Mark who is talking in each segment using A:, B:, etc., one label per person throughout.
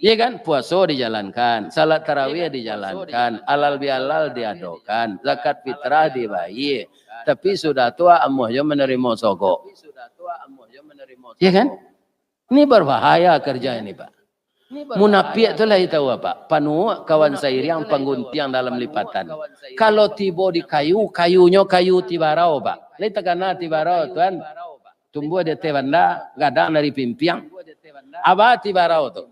A: Iya kan? Puasa dijalankan, salat tarawih dijalankan, alal bihalal diadokan, zakat fitrah dibayar. Tapi sudah tua amuhnya menerima sogok. Iya kan? Ini berbahaya kerja ini, Pak. Munafik itulah tahu apa? Panu kawan saya yang pengguntiang dalam lipatan. Kalau tiba di kayu, kayunya kayu tibarau, Pak. Lihat karena tibarau tuan tumbuh di tebanda, gadang dari pimpiang. Apa tibarau tu?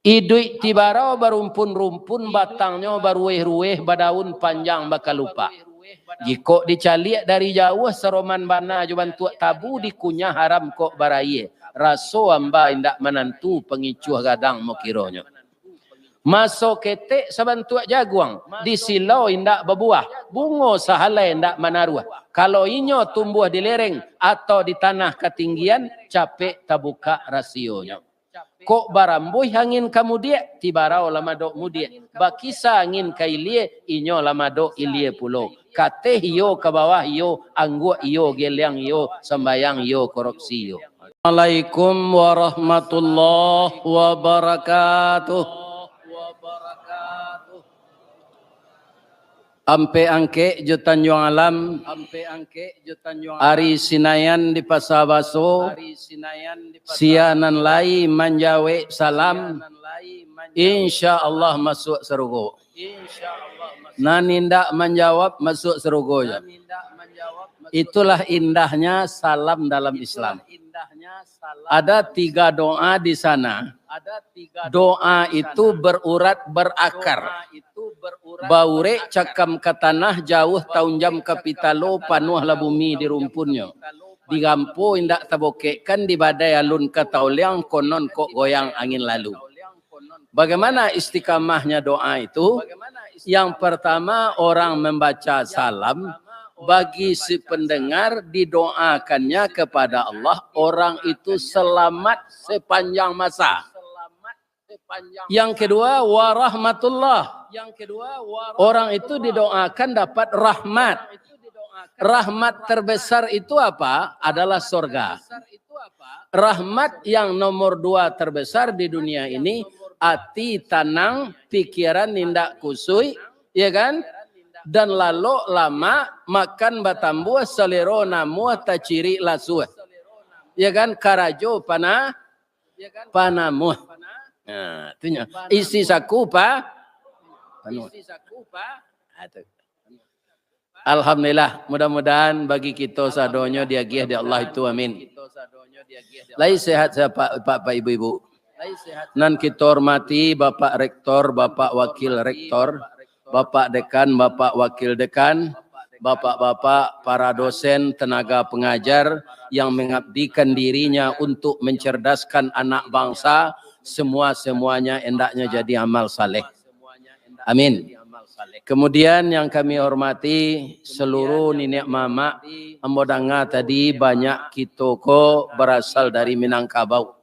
A: Idui tibarau berumpun-rumpun, batangnya berueh-rueh, badaun panjang bakal lupa. Jika dicaliak dari jauh seroman bana juban tuak tabu dikunyah haram kok baraye. Raso amba indak menantu pengicuh gadang mokironya. Masuk ketek sabantuak jaguang. Di silau indak berbuah. Bungo sahalai indak menaruh. Kalau inyo tumbuh di lereng atau di tanah ketinggian, capek tabuka rasionya. Kok barambuh angin kamu dia, tibarau lama dok mudia. Bakisa angin kailie, inyo lama dok ilie pulau. Kate hiyo ke bawah hiyo, angguk hiyo, geliang hiyo, sembayang hiyo, korupsi hiyo. Assalamualaikum warahmatullahi wabarakatuh. Ampe angke jutan juang alam, Ari Sinayan di Pasabaso, Sianan lai manjawe salam, insya Allah masuk serugo. Nanindak menjawab masuk serugonya. Itulah indahnya salam dalam Islam. Ada 3 doa di sana. Doa itu berurat berakar. Baure cakam ke tanah jauh tahun jam kapitalo panuhlah bumi di rumpunnya. Di gampo indak tabokekkan di badai alun ke tauliang konon kok goyang angin lalu. Bagaimana istiqamahnya doa itu? Yang pertama orang membaca salam. Bagi si pendengar didoakannya kepada Allah. Orang itu selamat sepanjang masa. Yang kedua warahmatullah. Orang itu didoakan dapat rahmat. Rahmat terbesar itu apa? Adalah surga. Rahmat yang nomor 2 terbesar di dunia ini, hati tenang, pikiran nindak kusui, ya kan? Dan lalu lama makan batambuah selero namuah taciri lasuah. Ya kan? Karajo panah panamuah. Nah, itunya. Isi saku pa. Alhamdulillah, mudah-mudahan bagi kita sadonyo diagih di Allah itu, amin. Lai sehat Pak Ibu-ibu. Nan kita hormati Bapak Rektor, Bapak Wakil Rektor, Bapak Dekan, Bapak Wakil Dekan, Bapak-bapak, para dosen, tenaga pengajar yang mengabdikan dirinya untuk mencerdaskan anak bangsa, semuanya hendaknya jadi amal saleh. Amin. Kemudian yang kami hormati seluruh nenek mama, ambodanga tadi banyak kita ko berasal dari Minangkabau.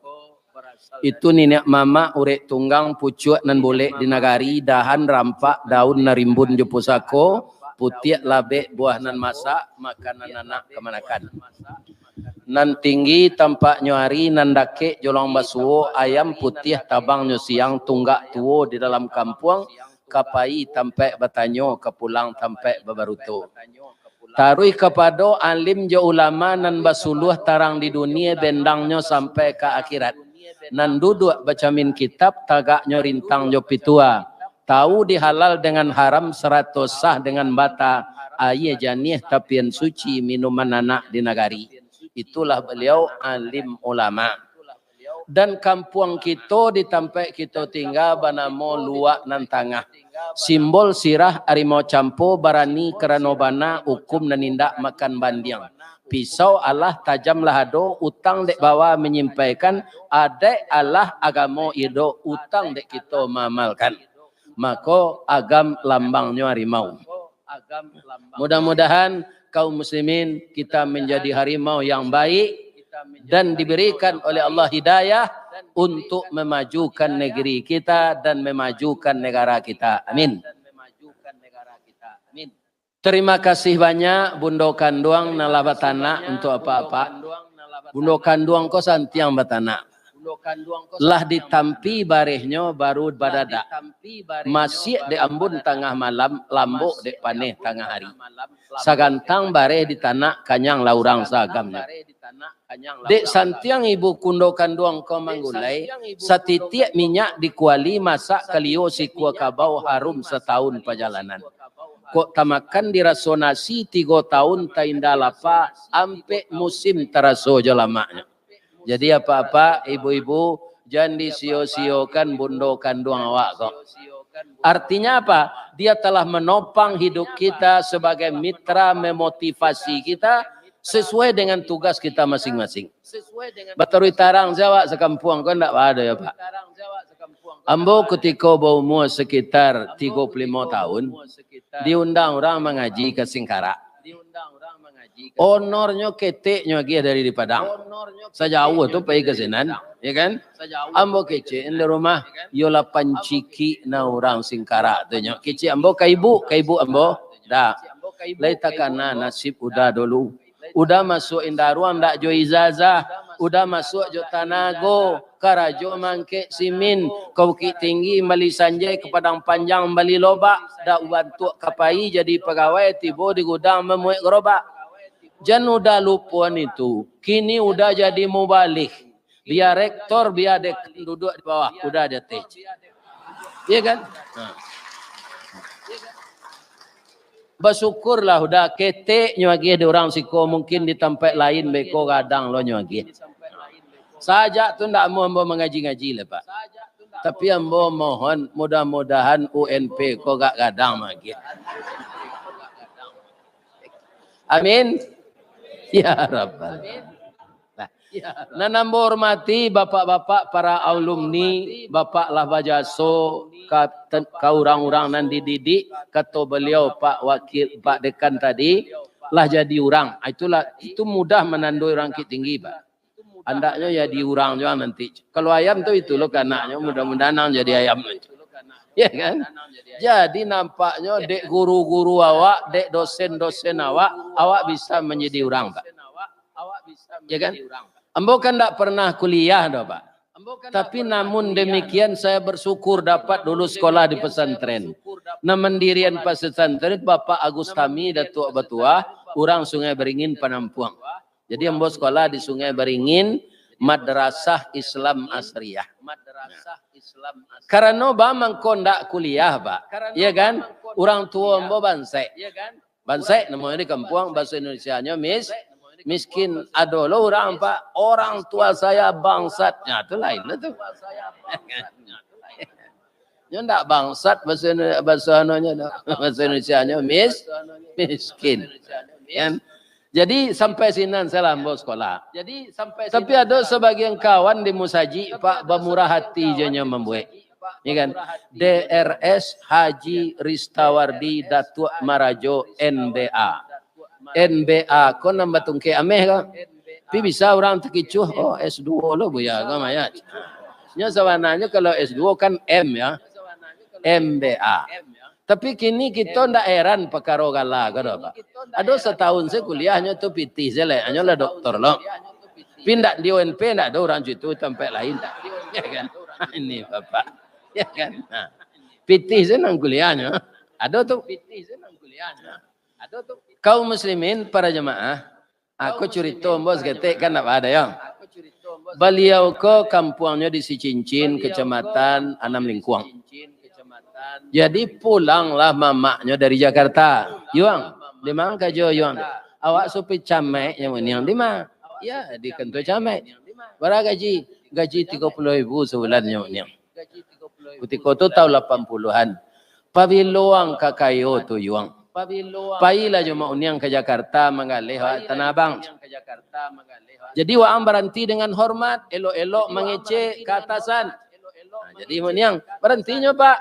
A: Itu nenek mama urek tunggang pucuk nan boleh di nagari dahan rampak daun narimbun jepusako putih labe buah nan masak makanan anak kemanakan. Nan tinggi tampak nyuari nan dake jolong basuo ayam putih tabang siang tunggak tuo di dalam kampung kapai tampe batanyo kepulang tampe babaruto. Tarui kepada alim jo ulama nan basuluh tarang di dunia bendangnya sampai ke akhirat. Nan duduk bacamin kitab tagaknya rintang jo pitua. Tahu dihalal dengan haram 100 sah dengan bata. Aye janih tapian suci minuman anak di nagari. Itulah beliau alim ulama. Dan kampung kita di tempat kita tinggal banamo luak nan tangah. Simbol sirah harimau campo barani keranobana hukum dan nindak makan bandiang. Pisau Allah tajamlah ado utang dek bawa menyampaikan adek Allah agama ido utang dek kita mamalkan. Maka agam lambangnya harimau. Mudah-mudahan kaum muslimin kita menjadi harimau yang baik dan diberikan oleh Allah hidayah untuk memajukan negeri kita dan memajukan negara kita. Amin. Terima kasih banyak Bundo Kanduang nala batana untuk apa-apa. Bundo Kanduang ko santiang batana. lah ditampi barehnya baru badada. Masih di ambun tengah malam, lambuk di paneh tengah hari. Sagantang bareh di tanah kanyang laurang sagamnya. Dek santiang ibu kundo kanduang ko manggulai, satitiak minyak dikuali masak kalio si kuah kabau harum setahun perjalanan. Kok tamakan dirasonasi 3 tahun tainda lapa ampe musim teraso jalamanya. Jadi apa-apa ibu-ibu jangan disio-siokan bundo kanduang awak kok. Artinya apa? Dia telah menopang hidup kita sebagai mitra memotivasi kita sesuai dengan tugas kita masing-masing. Batarui tarang Jawa sekampuang kan enggak ada ya Pak. Ambo ketika berumur sekitar 35 tahun diundang orang mengaji ke Singkara. Honornya keteknya lagi dari di Padang. Sejauh tu pergi ke Senan, ya kan? Ambo kece di rumah yola panciki na orang Singkara tu nya. Kece ambo ke ibu ambo dah. Lai takana nasib udah dulu. Udah masuk indaruan ndak jo izazah, udah masuk jo tanago, karajo mangke simin, kau ki tinggi mali sanjay ke Padang Panjang bali loba, dak bantu kapai jadi pegawai tibo di gudang memuik gerobak. Jan udah lupuan itu, kini udah jadi mubalik. Biar rektor, biar dek duduk di bawah, udah ada teh. Iya kan? Nah. Bersyukurlah udah ketek nyuagi di orang siko mungkin di tempat lain beko kadang lo nyuagi. Saja tu ndak mau mengaji-ngaji lah Pak. Tapi ambo mohon mudah-mudahan UNP ko gak kadang lagi. Amin. Ya Rabbal. Nah, nambo hormati bapak-bapak para alumni, bapak lah bajaso ka orang-orang nan dididik, kata beliau Pak Wakil, Pak Dekan tadi, lah jadi orang. Itulah itu mudah menandoi orang ki tinggi Pak. Andaknya jadi orang juga nanti. Kalau ayam tuh itu loh kanaknya mudah-mudahan jadi ayam. Ya kan? Jadi nampaknya dek guru-guru awak, dek dosen-dosen awak bisa menjadi orang Pak. Ya kan? Ambo kan tak pernah kuliah dah Pak. Tapi namun demikian saya bersyukur dapat dulu sekolah di pesantren. Nah mendirian pesantren Bapak Agus Tami Datuk Batua, orang Sungai Beringin Penampuang. Jadi ambo sekolah di Sungai Beringin, Madrasah Islam Asriyah. Karena bang kondak kuliah Pak. Iya kan? Orang tua ambo bansai. Bansai namanya di kampung bahasa Indonesianya miskin adolo orang Pak, orang tua saya bangsatnya itu lain lah tuh. Nya ndak bangsat bahasa Indonesianya miskin. Kan? Jadi sampai sinan saya lambo sekolah. Tapi ada sebagian kawan di Musaji Pak bermurah hati jenya membuat. Ini kan DRS Haji Ristawardi Datuk Marajo NBA. NBA ko nambah tungke ameh ka. Pi bisa orang terkicuh, oh S2 lo buya ka maya. Nya sawananya kalau S2 kan M ya. MBA. Tapi kini kita ndak heran perkara gala kada Pak. Ada setahun saya kuliahnya tu PT saya hanya lah doktor lo. Pindah di UNP ndak ada orang situ tempat lain. Ya kan? Ini Bapak. Ya kan? Nah. PT saya nang kuliahnya. Ada tu PT saya nang kuliahnya. Ada tu kaum muslimin para jemaah, aku cerita bos ketek kan apa ada ya. Beliau ke kampungnya di Sicincin, kecamatan Anam Lingkuang. Jadi pulanglah mamaknya dari Jakarta. Yuang, di mana kajo Yuang? Awak supi camek yang ini yang di mana? Ya di kantor camek. Berapa gaji? Gaji 30.000 sebulan yang ini. Ketika itu tahun 80-an. Pabiluang kakayo tu Yuang. Pailah cuma uniang ke Jakarta mengalih Tanah Abang. Jadi waang berhenti dengan hormat, elok-elok mengece ke atasan. Nah, jadi uniang berhentinya Pak.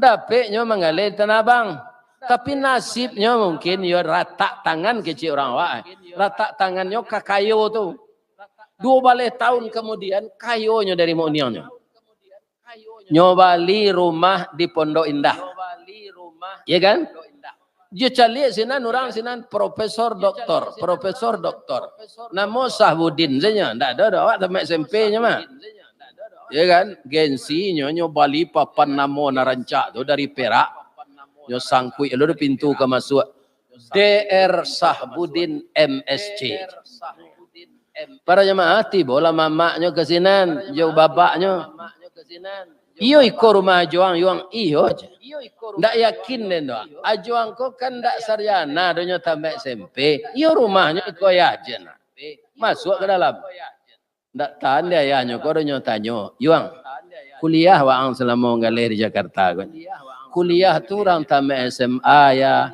A: Dapetnya mengalih Tanah Abang. Tapi nasibnya mungkin ya rata tangan kecil orang wak. Rata tangannya ke kayu tu. 2 balai tahun kemudian kayunya dari uniangnya. Nyobali rumah di Pondok Indah. Iya kan? Dia calik sinan orang sinan profesor doktor. Namo Sahbudin saja. Ndak ada awak tamat SMP-nya mah. Ya kan? Gensinya nyo Bali papan namo narancak tu dari Perak. Nyo sangkui lu pintu ke masuk. DR Sahbudin MSC. Para jemaah tibola mamaknya ke sinan, jauh babaknya. Iyo iko rumah juang iyo aja. Ndak yakin deh doa. Ajuang ko kan ndak sarjana donya tamat SMP. Iyo rumahnya iko ya aja nak. Masuk ke dalam. Ndak tahan dia ayahnya ko donya tanyo. Yuang. Kuliah waang selama ngalir di Jakarta kan. Kuliah tu orang tamat SMA ya.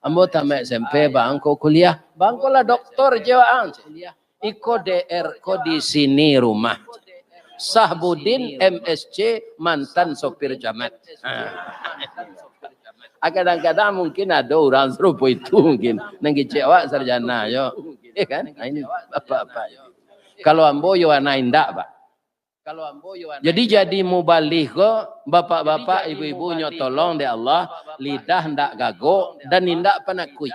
A: Ambo tamat SMP bang ko kuliah. Bang ko lah doktor jawaan. Iko DR ko di sini rumah. Sahbudin MSC mantan sopir jamat. Kadang-kadang mungkin ada orang serupa itu mungkin. Nanggi cewek sarjana yo. Ya kan? Nah, ini apa-apa. Kalau ambo yo anak indak, Pak. Jadi mubalik kok bapak-bapak ibu-ibu nyo tolong deh Allah lidah ndak gago dan indak penakui.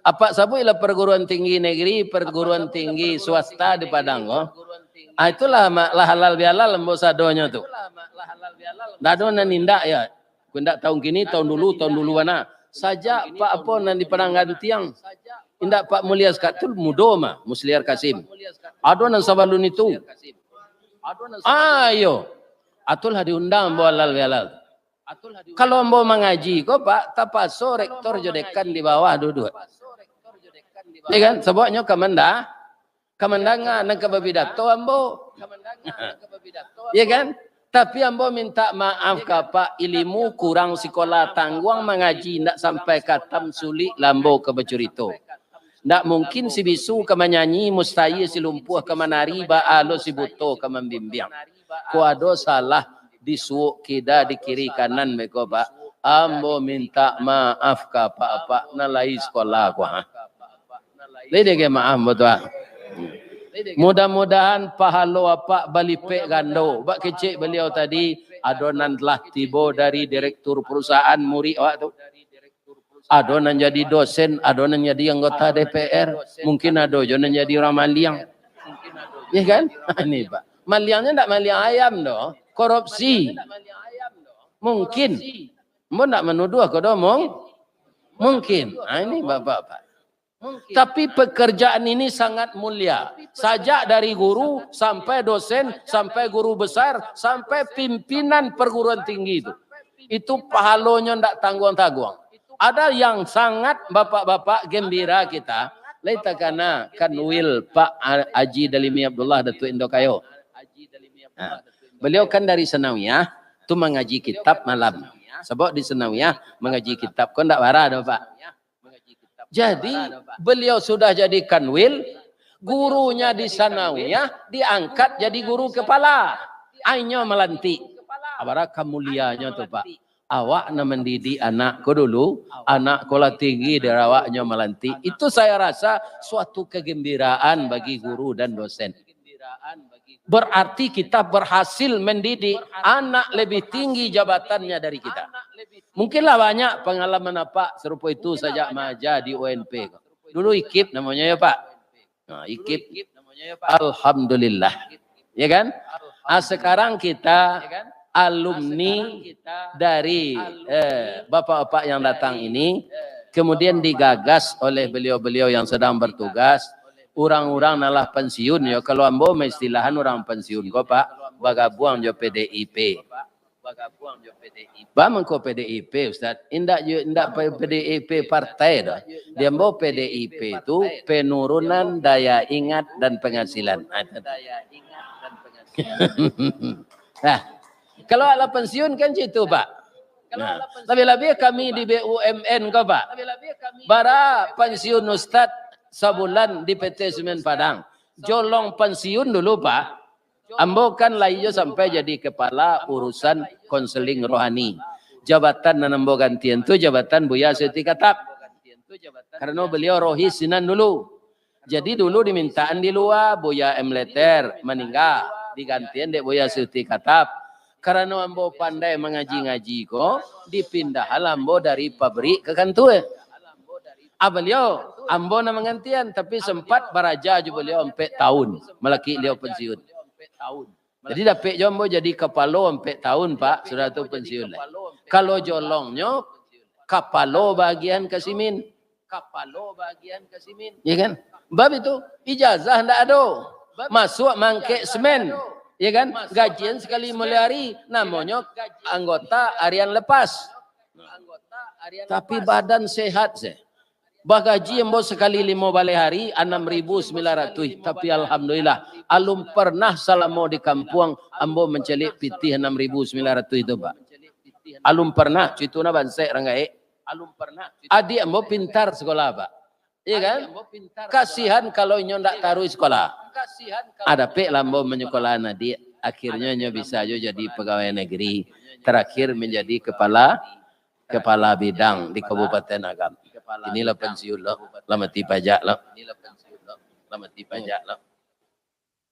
A: Apa sabuilah perguruan tinggi negeri, perguruan tinggi swasta di Padang kok. Itulah halal bihalal lembo sadonya tu. Dado nan indak ya. Kundak tahun kini, tahun dulu mana. Saja Pak apa nan di Padang tiang. Indak Pak Mulia Skatul mudo mah Musliar Kasim. Ado nan sabalun itu. Ayo. Atul ha diundang bo halal bihalal. Kalau mau mengaji kok Pak tapaso rektor jodekan di bawah duduk. Ya kan sebabnya Kamandangan nak kebabidato ambo. Ya kan? Tapi ambo minta maaf ke Pak ilmu kurang sekolah tangguang mengaji ndak sampai katam sulit lambo ke becurito. Ndak mungkin si bisu ke menyanyi mustahil si lumpuh ke menari baalo si buto ke membimbing. Ko ado salah disuuk kida di kiri kanan meko Pak. Ambo minta maaf ke Pak nalai sekolah ko ha. Lede ke maaf betul. Mudah-mudahan pahalo apa balipe gando. Bak kecik beliau tadi adonan telah tiba dari direktur perusahaan muri awak tu. Adonan jadi dosen, adonan jadi anggota DPR, mungkin adonan jadi orang maliang. Ya kan? Ini Pak. Maliangnya enggak maliang ayam doh, korupsi. Mungkin. Mau enggak menuduh aku domong? Mungkin. Nah, ini Bapak-bapak. Tapi pekerjaan ini sangat mulia. Sajak dari guru sampai dosen, sampai guru besar, sampai pimpinan perguruan tinggi itu. Itu pahalonya ndak tangguang-tangguang. Ada yang sangat bapak-bapak gembira kita. Laita kana kanwil Pak Haji Dalimi Abdullah Datuk Indokayo. Nah, beliau kan dari Senawiyah tu mengaji kitab malam. Sebab di Senawiyah mengaji kitab kau ndak warah dah Pak. Jadi beliau sudah jadi kanwil, gurunya di Sanawiyah diangkat jadi guru kepala. Ainyo melantik. Abara kemuliaannya tuh Pak. Awak na mendidik anakku dulu, anak sekolah tinggi dari awaknya melantik. Itu saya rasa suatu kegembiraan bagi guru dan dosen. Berarti kita berhasil mendidik anak lebih tinggi jabatannya dari kita. Mungkinlah banyak pengalaman apa serupa itu sejak maja di UNP. Dulu IKIP namanya ya Pak. Nah, IKIP. Alhamdulillah. Ya kan? Sekarang kita alumni dari bapak-bapak yang datang ini. Kemudian digagas oleh beliau-beliau yang sedang bertugas. Orang-orang nalah pensiun ya. Kalau ambo istilahan orang pensiun kok Pak. Bagabuang jo PDIP. Bamang ko PDIP Ustaz. Indak PDIP partai dah. Dia mau PDIP itu penurunan daya ingat dan penghasilan. Nah, kalau ala pensiun kan situ Pak. Nah, lebih-lebih kami di BUMN kok Pak. Bara pensiun Ustaz sebulan di PT Semen Padang. Jolong pensiun dulu Pak. Ambo kan laiyo sampai jadi kepala urusan konseling rohani. Jabatan nanambo gantian tu jabatan Buya Siti Katap. Karena beliau rohis sinan dulu. Jadi dulu dimintaan di luar Buya M. Leter meninggal. Digantian dek Buya Siti Katap. Karena ambo pandai mengaji-ngaji ko, dipindah ambo dari pabrik ke kantor. Beliau ambo na mengantian, tapi sempat baraja juga beliau 4 tahun melaki beliau pensiun. Jadi dapat jombo jadi kepalo 4 tahun Pak, sudah tu pensiun lah. Kalau jolongnya kapalo bagian kasimin. Ya kan? Bab itu ijazah ndak ada. Masuk mangke semen. Ya kan? Gajian sekali melari namanya anggota harian lepas. Tapi badan sehat sih. Bagaji yang bos sekali 5 balai hari 6.900. Tapi alhamdulillah alum pernah salamo di kampung ambo mencelik pitih 6.900 itu Pak. Alum pernah cucu na bansai ranggai. Alum pernah. Adik ambo pintar sekolah Pak. Iya kan? Kasihan kalau nyo ndak taruh sekolah. Ada pe lambo menyekolah adik. Akhirnya nyo bisa jo jadi pegawai negeri. Terakhir menjadi kepala bidang di Kabupaten Agam. Inilah pensiun lo, lamati pajak lo.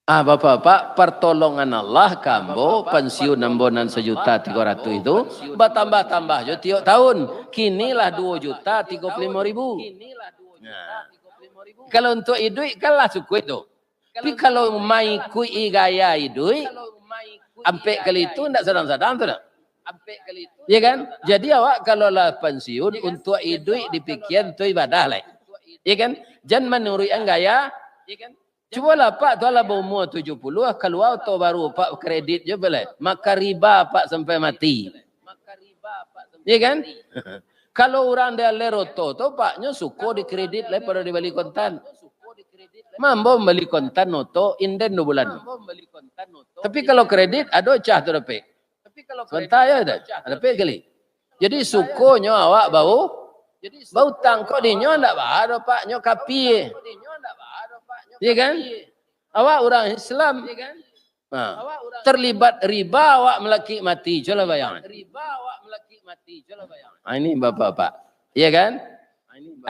A: Bapak-bapak, pertolongan Allah kambo pensiun nambonan 1.300.000 itu bertambah-tambah jo tiap tahun. Kinilah 2.035.000. Nah, kalau untuk idui kalah suku itu. Tapi kalau mai kui gaya idui, ampe kali itu ndak sedang-sedang tu nak. Ya kan? Jadi awak kalau lah pensiun untuk idui dipikir tu ibadah lah. Ya kan? Jangan menurut yang gaya. Cuba lah Pak, tu lah berumur 70 keluar atau baru Pak kredit je boleh. Maka riba Pak sampai mati. Ya kan? Kalau orang dia leroto tu Paknya suko di kredit lah pada dibeli kontan. Mambo beli kontan noto inden 2 bulan. Tapi kalau kredit ada cah tu dapat. Sebentar ya ada pe kali. Jadi sukonya awak bau tangkok di nyo ndak ada Pak nyo kapi. Ya kan? Awak orang Islam. Nah, terlibat riba awak melaki mati. Coba bayang. Ini Bapak-bapak. Iya kan?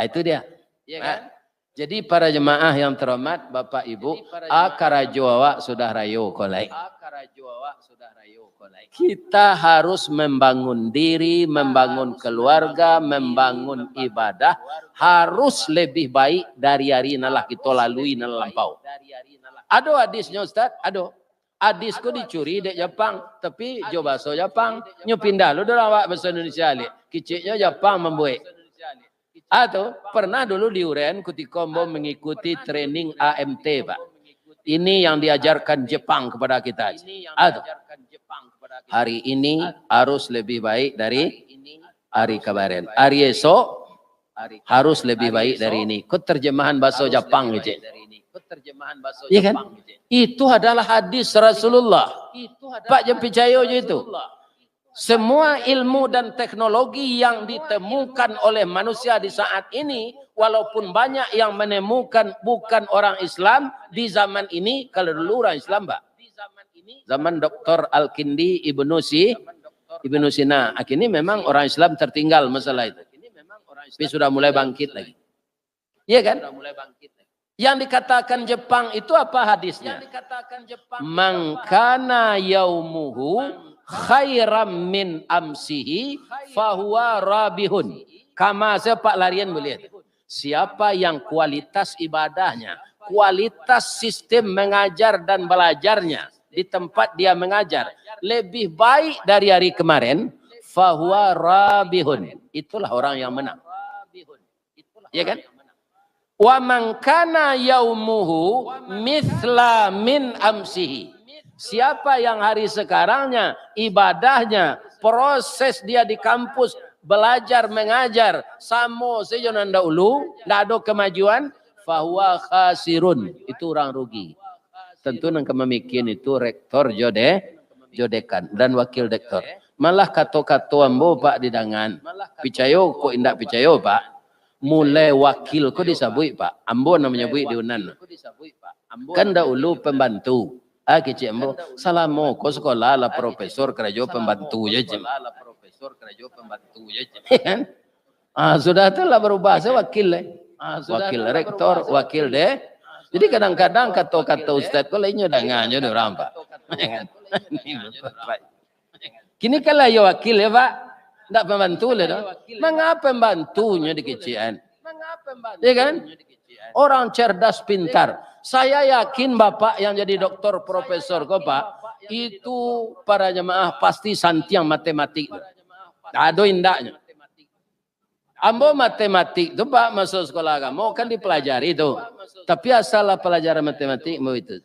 A: Itu dia. Iya kan? Jadi para jemaah yang terhormat, Bapak Ibu, akarajo awak sudah rayo kolai. Kita harus membangun diri, membangun keluarga, membangun ibadah, harus lebih baik dari hari nalah kita lalui nalah lampau. Ada hadisnya Ustaz, ada. Hadisku dicuri di Jepang, tapi jo bahasa Jepang, nyo pindah lu dah awak bahasa Indonesia li. Kiciknya Jepang membuat. Atau pernah dulu di Uren ketika mau mengikuti training AMT Pak. Ini yang diajarkan Jepang kepada kita. Atau hari ini harus lebih baik dari hari kemarin. Hari esok harus lebih baik dari ini. Ikut terjemahan bahasa Jepang gitu. Iya kan? Itu adalah hadis Rasulullah. Pak jangan percaya itu. Semua ilmu dan teknologi yang ditemukan oleh manusia di saat ini, walaupun banyak yang menemukan bukan orang Islam di zaman ini, kalau dulu orang Islam, Pak. Zaman Dr. Al-Kindi Ibnu Sina. Akhirnya memang orang Islam tertinggal masalah itu. Tapi sudah mulai bangkit lagi. Iya kan? Yang dikatakan Jepang itu apa hadisnya? Mangkana yaumuhu khairam min amsihi fahuwa rabihun. Kama sepak larian boleh. Siapa yang kualitas ibadahnya, kualitas sistem mengajar dan belajarnya di tempat dia mengajar lebih baik dari hari kemarin, fahuwa rabihun. Itulah orang yang menang. Ya kan? Wa man kana yaumuhu mithla min amsihi. Siapa yang hari sekarangnya, ibadahnya, proses dia di kampus, belajar, mengajar, samo saja nanda ulu, nggak ada kemajuan, fahuwa khasirun. Itu orang rugi. Tentu yang memikir itu rektor jodekan dan wakil rektor. Malah kata-kata ambo Pak didangan. Picayo kok indak picayo Pak. Mulai wakil kok disabui Pak. Ambo namanya bui di Unan. Kan dahulu pembantu. Kecik ambo, salamo ko sekolah lah profesor kerja pembantu je. Sudah telah berubah saya wakil wakil rektor, wakil deh. Jadi kadang-kadang kata-kata ustaz ko lainnya dengannya orang Pak. Kini kalau ya wakil ya Pak, tidak membantu lah. Mengapa membantunya di kecian? Ya kan? Orang cerdas pintar. Saya yakin Bapak yang jadi doktor profesor kok Pak, itu para jemaah pasti santiang matematik. Ada indahnya. Ambo matematik tu Pak masuk sekolah agama kan dipelajari tu. Tapi asal pelajaran matematik mau itu.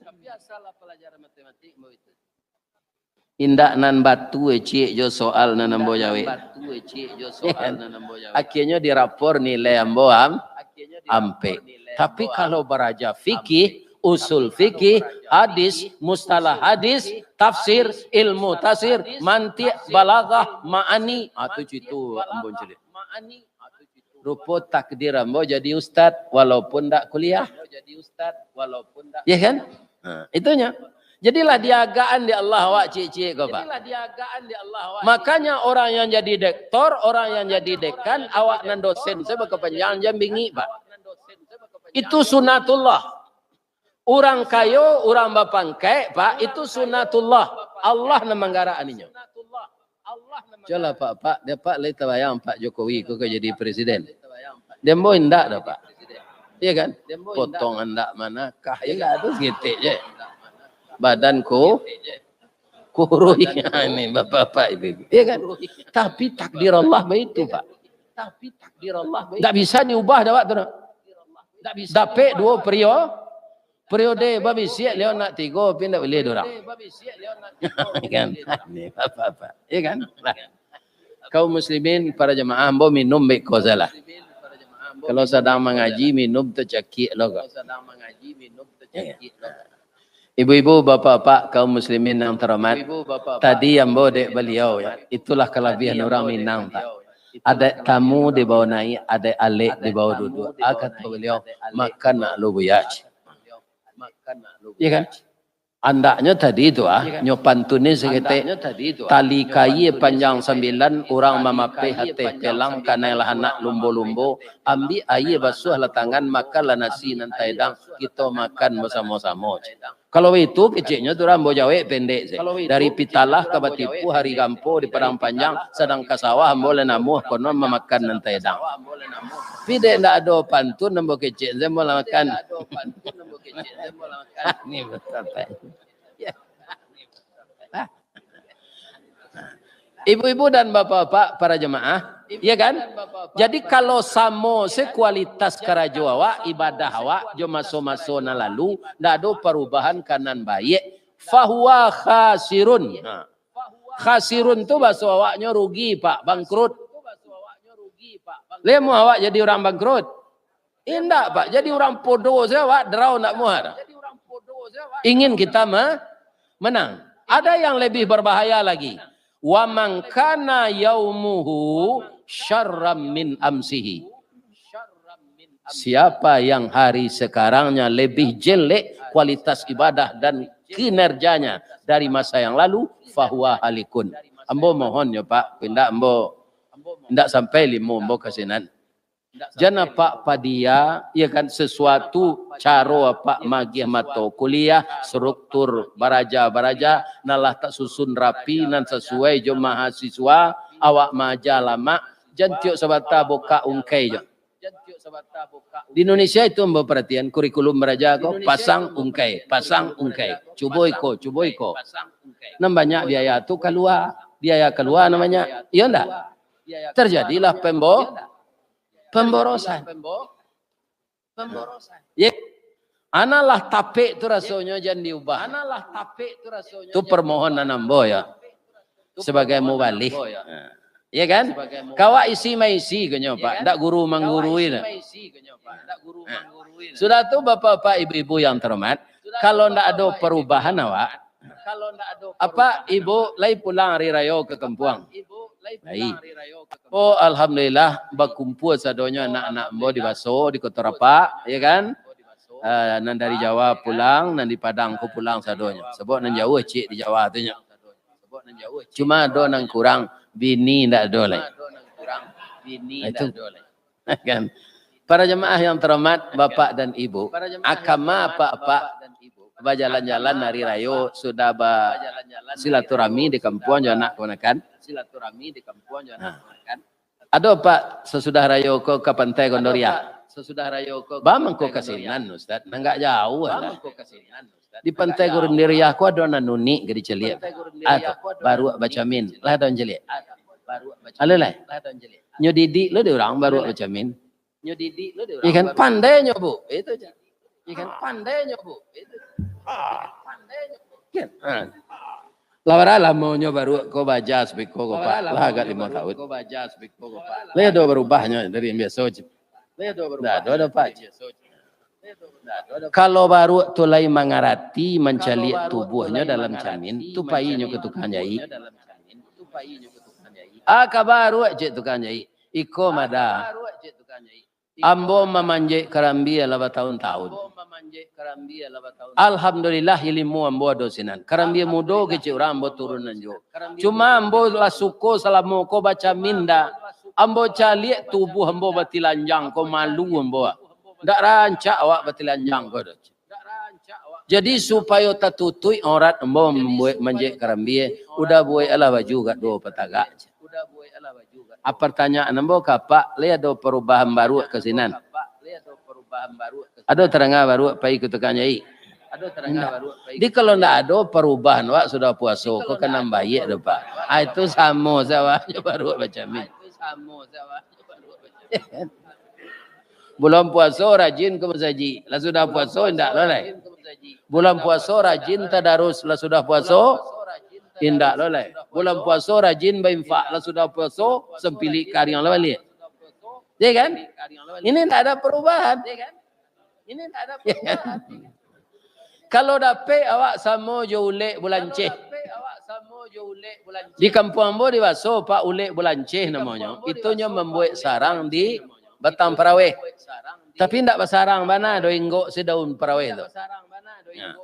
A: Indak nan batu cik jo soal nan ambo jawe. Akhirnya dirapor nilai ambo ampe. Tapi kalau beraja fikih, usul fikih, hadis, mustalah hadis, tafsir, ilmu tafsir, mantiq, balaghah, ma'ani, itu ambo jadi. Rupa takdir ambo jadi ustad walaupun tak kuliah. Ya kan? Nah, itunya. Jadilah diagaan di Allah wak cik-cik kau Pak. Makanya orang yang jadi dektor, orang yang jadi dekan, awak nan dosen saya berkepanjangan jam bingi Pak. Itu sunatullah. Orang kayo, orang bapangkai Pak, itu sunatullah. Allah nemanggara aninya. Coba Pak, dia Pak lagi terbayang Pak Jokowi kau jadi presiden. Dia mau indak dah Pak. Iya kan? Potong hendak manakah? Ya enggak ada segitu je. Badanku kurui ini bapak-bapak ibu. Iya kan? Tapi takdir Allah begitu Pak. Tak bisa diubah dah Pak tu. Tak bisa. Dapat dua periode babi siap leo nak tiga pindah boleh dorang. Kan? Ini bapak-bapak. Iya kan? Nah. Kaum muslimin para jemaah ambo minum baik kozalah. Kalau sedang mengaji minum tercakik logo. Ibu-ibu, bapak-bapak, kaum muslimin yang terhormat. Tadi yang bawa dek beliau ya, itulah kelebihan orang Minang Pak. Ada tamu di bawah naik, ada alik di bawah duduk. Kata beliau, makan nak lu buyaj. Iya kan? Andaknya tadi itu nyopantunnya segitu tali kayu panjang 9 orang memapai hati pelang karena lah anak lumbo-lumbo ambil air basuh lah tangan makan lah nasi nan taidang kita makan bersama-sama. Kalau itu kecilnya tu rambo jawe pendek sih. Dari Pitalah ke Batipu hari Gampo di Padang Panjang sedang ke sawah boleh namuh konon memakan nan taidang. Tidak ada pantun nambo kecil saya mau makan. Ini betul Pak. Ibu-ibu dan bapak-bapak para jemaah, iya kan? Jadi kalau samo sekualitas karajo awak, ibadah awak, jo maso-maso na lalu, ndak ada perubahan kanan baik, fahuwa khasirun. Khasirun tu bahasa awaknya rugi Pak, bangkrut. Lemu awak jadi orang bangkrut. Indak Pak, jadi orang podo saya awak derau nak muar. Ingin kita menang. Ada yang lebih berbahaya lagi. Wa man kana yaumuhu syarram min amsihi. Siapa yang hari sekarangnya lebih jelek kualitas ibadah dan kinerjanya dari masa yang lalu, fahuwa halikun. Ambo mohon ya Pak, pindah ambo ndak sampai 5 ambo kasinan. Jana Pak padia, ya kan sesuatu cara Pak magih mato kuliah, struktur baraja nalah tak susun rapi nan sesuai jo mahasiswa awak maja lama jantiok sabata boka ungkai jo. Di Indonesia itu mbak perhatian kurikulum baraja ko pasang ungkai, cuboi ko. Nam banyak biaya tu keluar namanya. Iya ndak? Terjadilah pemborosan. Ya, analah tapik tu rasanya jangan diubah. Itu permohonan ambo ya. Sebagai mubalih. Ya kan? Kawa isi maisi kenyo Pak, ndak guru menggurui. Sudah tu bapak-bapak ibu-ibu yang terhormat, kalau ndak ada perubahan awak, apa ibu lai pulang hari raya ke Kempuang? Baik. Oh alhamdulillah berkumpul sadonya anak-anak mbo di Baso di Kota Rapak, ya kan? Nan dari Jawa pulang, nan di Padang ku pulang sadonya. Sebab nan jauh cik di Jawa tu nya. Cuma do nang kurang bini ndak do lagi. Itu kan. Para jemaah yang terhormat Bapak dan Ibu, agama apa-apa jalan-jalan hari rayo sudah silaturahmi di kampung anak konakan. Silaturahmi di kampung anak konakan. Ada Pak sesudah rayo ke Pantai Gondoria. Sesudah rayo ke Bamangko kasinan Ustaz. Enggak jauh lah. Di Pantai Gondoria aku ada nanuni gede celik. Baru baca min. Lah don celik. Alelai. Nyo didik lo di orang baru baca min. Nyo didik lo di orang. Ikan pandainya Bu. Itu aja. Ikan pandainya Bu. Itu. Pandainya Bu. Kan. Lawara maunya baru ko baca speko ko Pak. Lah agak 5 tahun. Ko baca speko ko Pak. Lah do berubahnya dari yang biasa. Lah do berubah. Do Pak. Kalau baru tulai mengarati mencali tubuhnya dalam cermin, tu payinyo ke tukang jahit. Kabaru aja tukang jahit. Iko mada. Ambo memanjai kerambi 8 tahun-tahun. Alhamdulillah ilmu ambo dosinan. Kerambi mudo kecil orang ambo turunan jo. Cuma ambo lah suko salamu ko baca minda. Ambo cali tubuh ambo batilanjang ko malu ambo. Ndak rancak awak batilanjang ko. Jadi supaya tatutui orang ambo membuat manjai kerambi. Udah buat ala baju kat 2 petagak. Pertanyaan ambo kapak le ada perubahan baru ke sinan. Ada terangah baru pai kutukan nyai. Ada terangah baru pai. Di kalau ndak ada perubahan wak sudah puasa kok kan baik dah Pak. Itu sama sawahnya baru baca min. Bulan puasa rajin ke masjid. Lah sudah puasa ndak lolai. Bulan puasa rajin tadarus lah sudah puasa indak lolai. Bulan puasa rajin berinfak lah sudah puasa sempili kariang lolai. Ya kan? Ini tak ada perubahan. Ya kan? Ini tak ada perubahan. Kalau dapat awak sama jo ulek bulan ceh. Di kampung ambo di Waso Pak ulek bulan ceh namanya. Itunya membuat sarang di batang peraweh. Tapi ndak bersarang mana do inggo sedaun peraweh tu. Ya.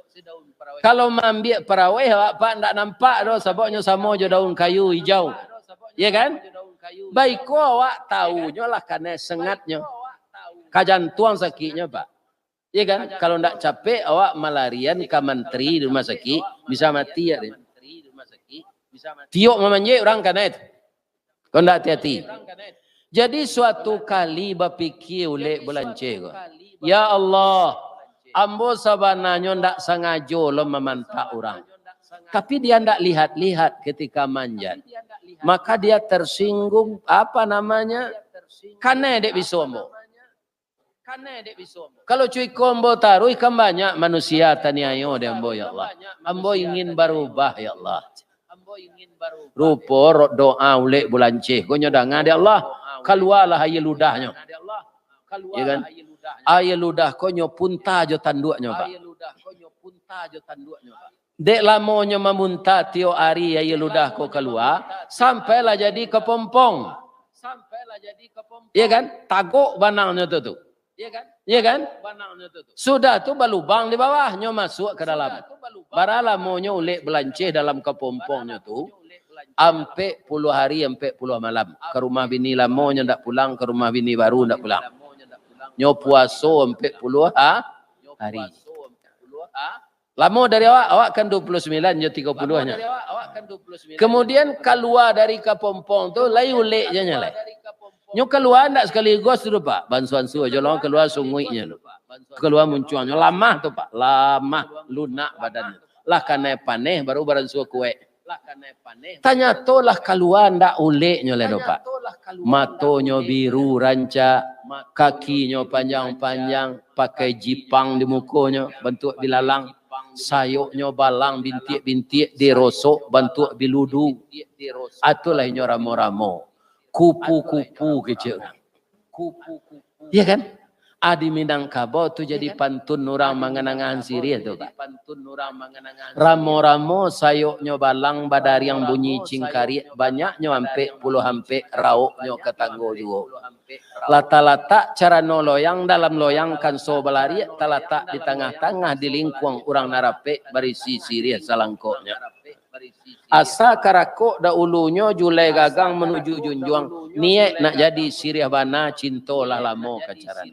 A: Kalau mengambil peraweh awak Pak ndak nampak do sebabnya sama jo daun kayu hijau. Ya kan? Baik ko awak tahunya lah karena sengatnya. Kajantuang sakitnya Pak. Ya kan? Kalau ndak capek awak malarian ke menteri di rumah sakit bisa mati ya. Tiok memanjai orang karena itu. Kau ndak hati-hati. Jadi suatu kali berfikir oleh bulan cego. Ya Allah, ambo sabananya ndak sengaja lo memantak orang. Tapi dia ndak lihat-lihat ketika manjat. Maka dia tersinggung apa namanya? Karena dek bisa ambo. Kalau cuy kombo taruh ikan banyak manusia taniayo de ambo ya Allah. Ambo ingin berubah ya Allah. Rupa doa oleh bulan ceh. Gonya dangan de Allah. Keluarlah air ludahnya. Ya kan? Air ludah konyo punta jo tanduknya Pak. Dek lamonyo memuntah tio hari air ludah ko keluar. Sampailah jadi kepompong. Ya kan? Tagok banangnya tu. Ya kan? Sudah tu berlubang di bawahnya masuk ke dalam. Baralah monyo ulek belanceh dalam kepompongnya tu. Ampe 10 hari, ampe 10 malam. Ke rumah bini lamonyo ndak pulang, ke rumah bini baru ndak pulang. Nyo puaso ampe 10 hari. Lama dari awak kan 29 je 30-nya. Kemudian keluar dari kepompong tu lai ulek je nyalai. Nyo keluar ndak sekaligus tu Pak. Bansuan su aja long keluar sunguinya tu. Keluar munculnya lama tu Pak. Lama lunak badannya. Lah kena paneh baru baransu kue. Tanya to lah keluar ndak uleknya le Pak. Matonyo biru ranca, kakinya panjang-panjang, pakai jipang di mukonya, bentuk bilalang. Sayuknya balang bintik-bintik dirosok bentuk biludu. Atulah inyo ramo-ramo. Kupu-kupu kecil. Iya kan? Adi Minangkabau tu jadi pantun orang mengenangan sirih tu Pak. Ramo-ramo sayuknya balang badar yang bunyi cingkari banyaknya ampe puluh ampe rauknya ketanggo juga. Lata-lata cara no loyang dalam loyang kan so balari talata di tengah-tengah di lingkung orang narape berisi sirih salangkoknya. Asa karakok da ulunya julai gagang menuju junjuang niat nak jadi sirih bana cintolah lamo kacaran.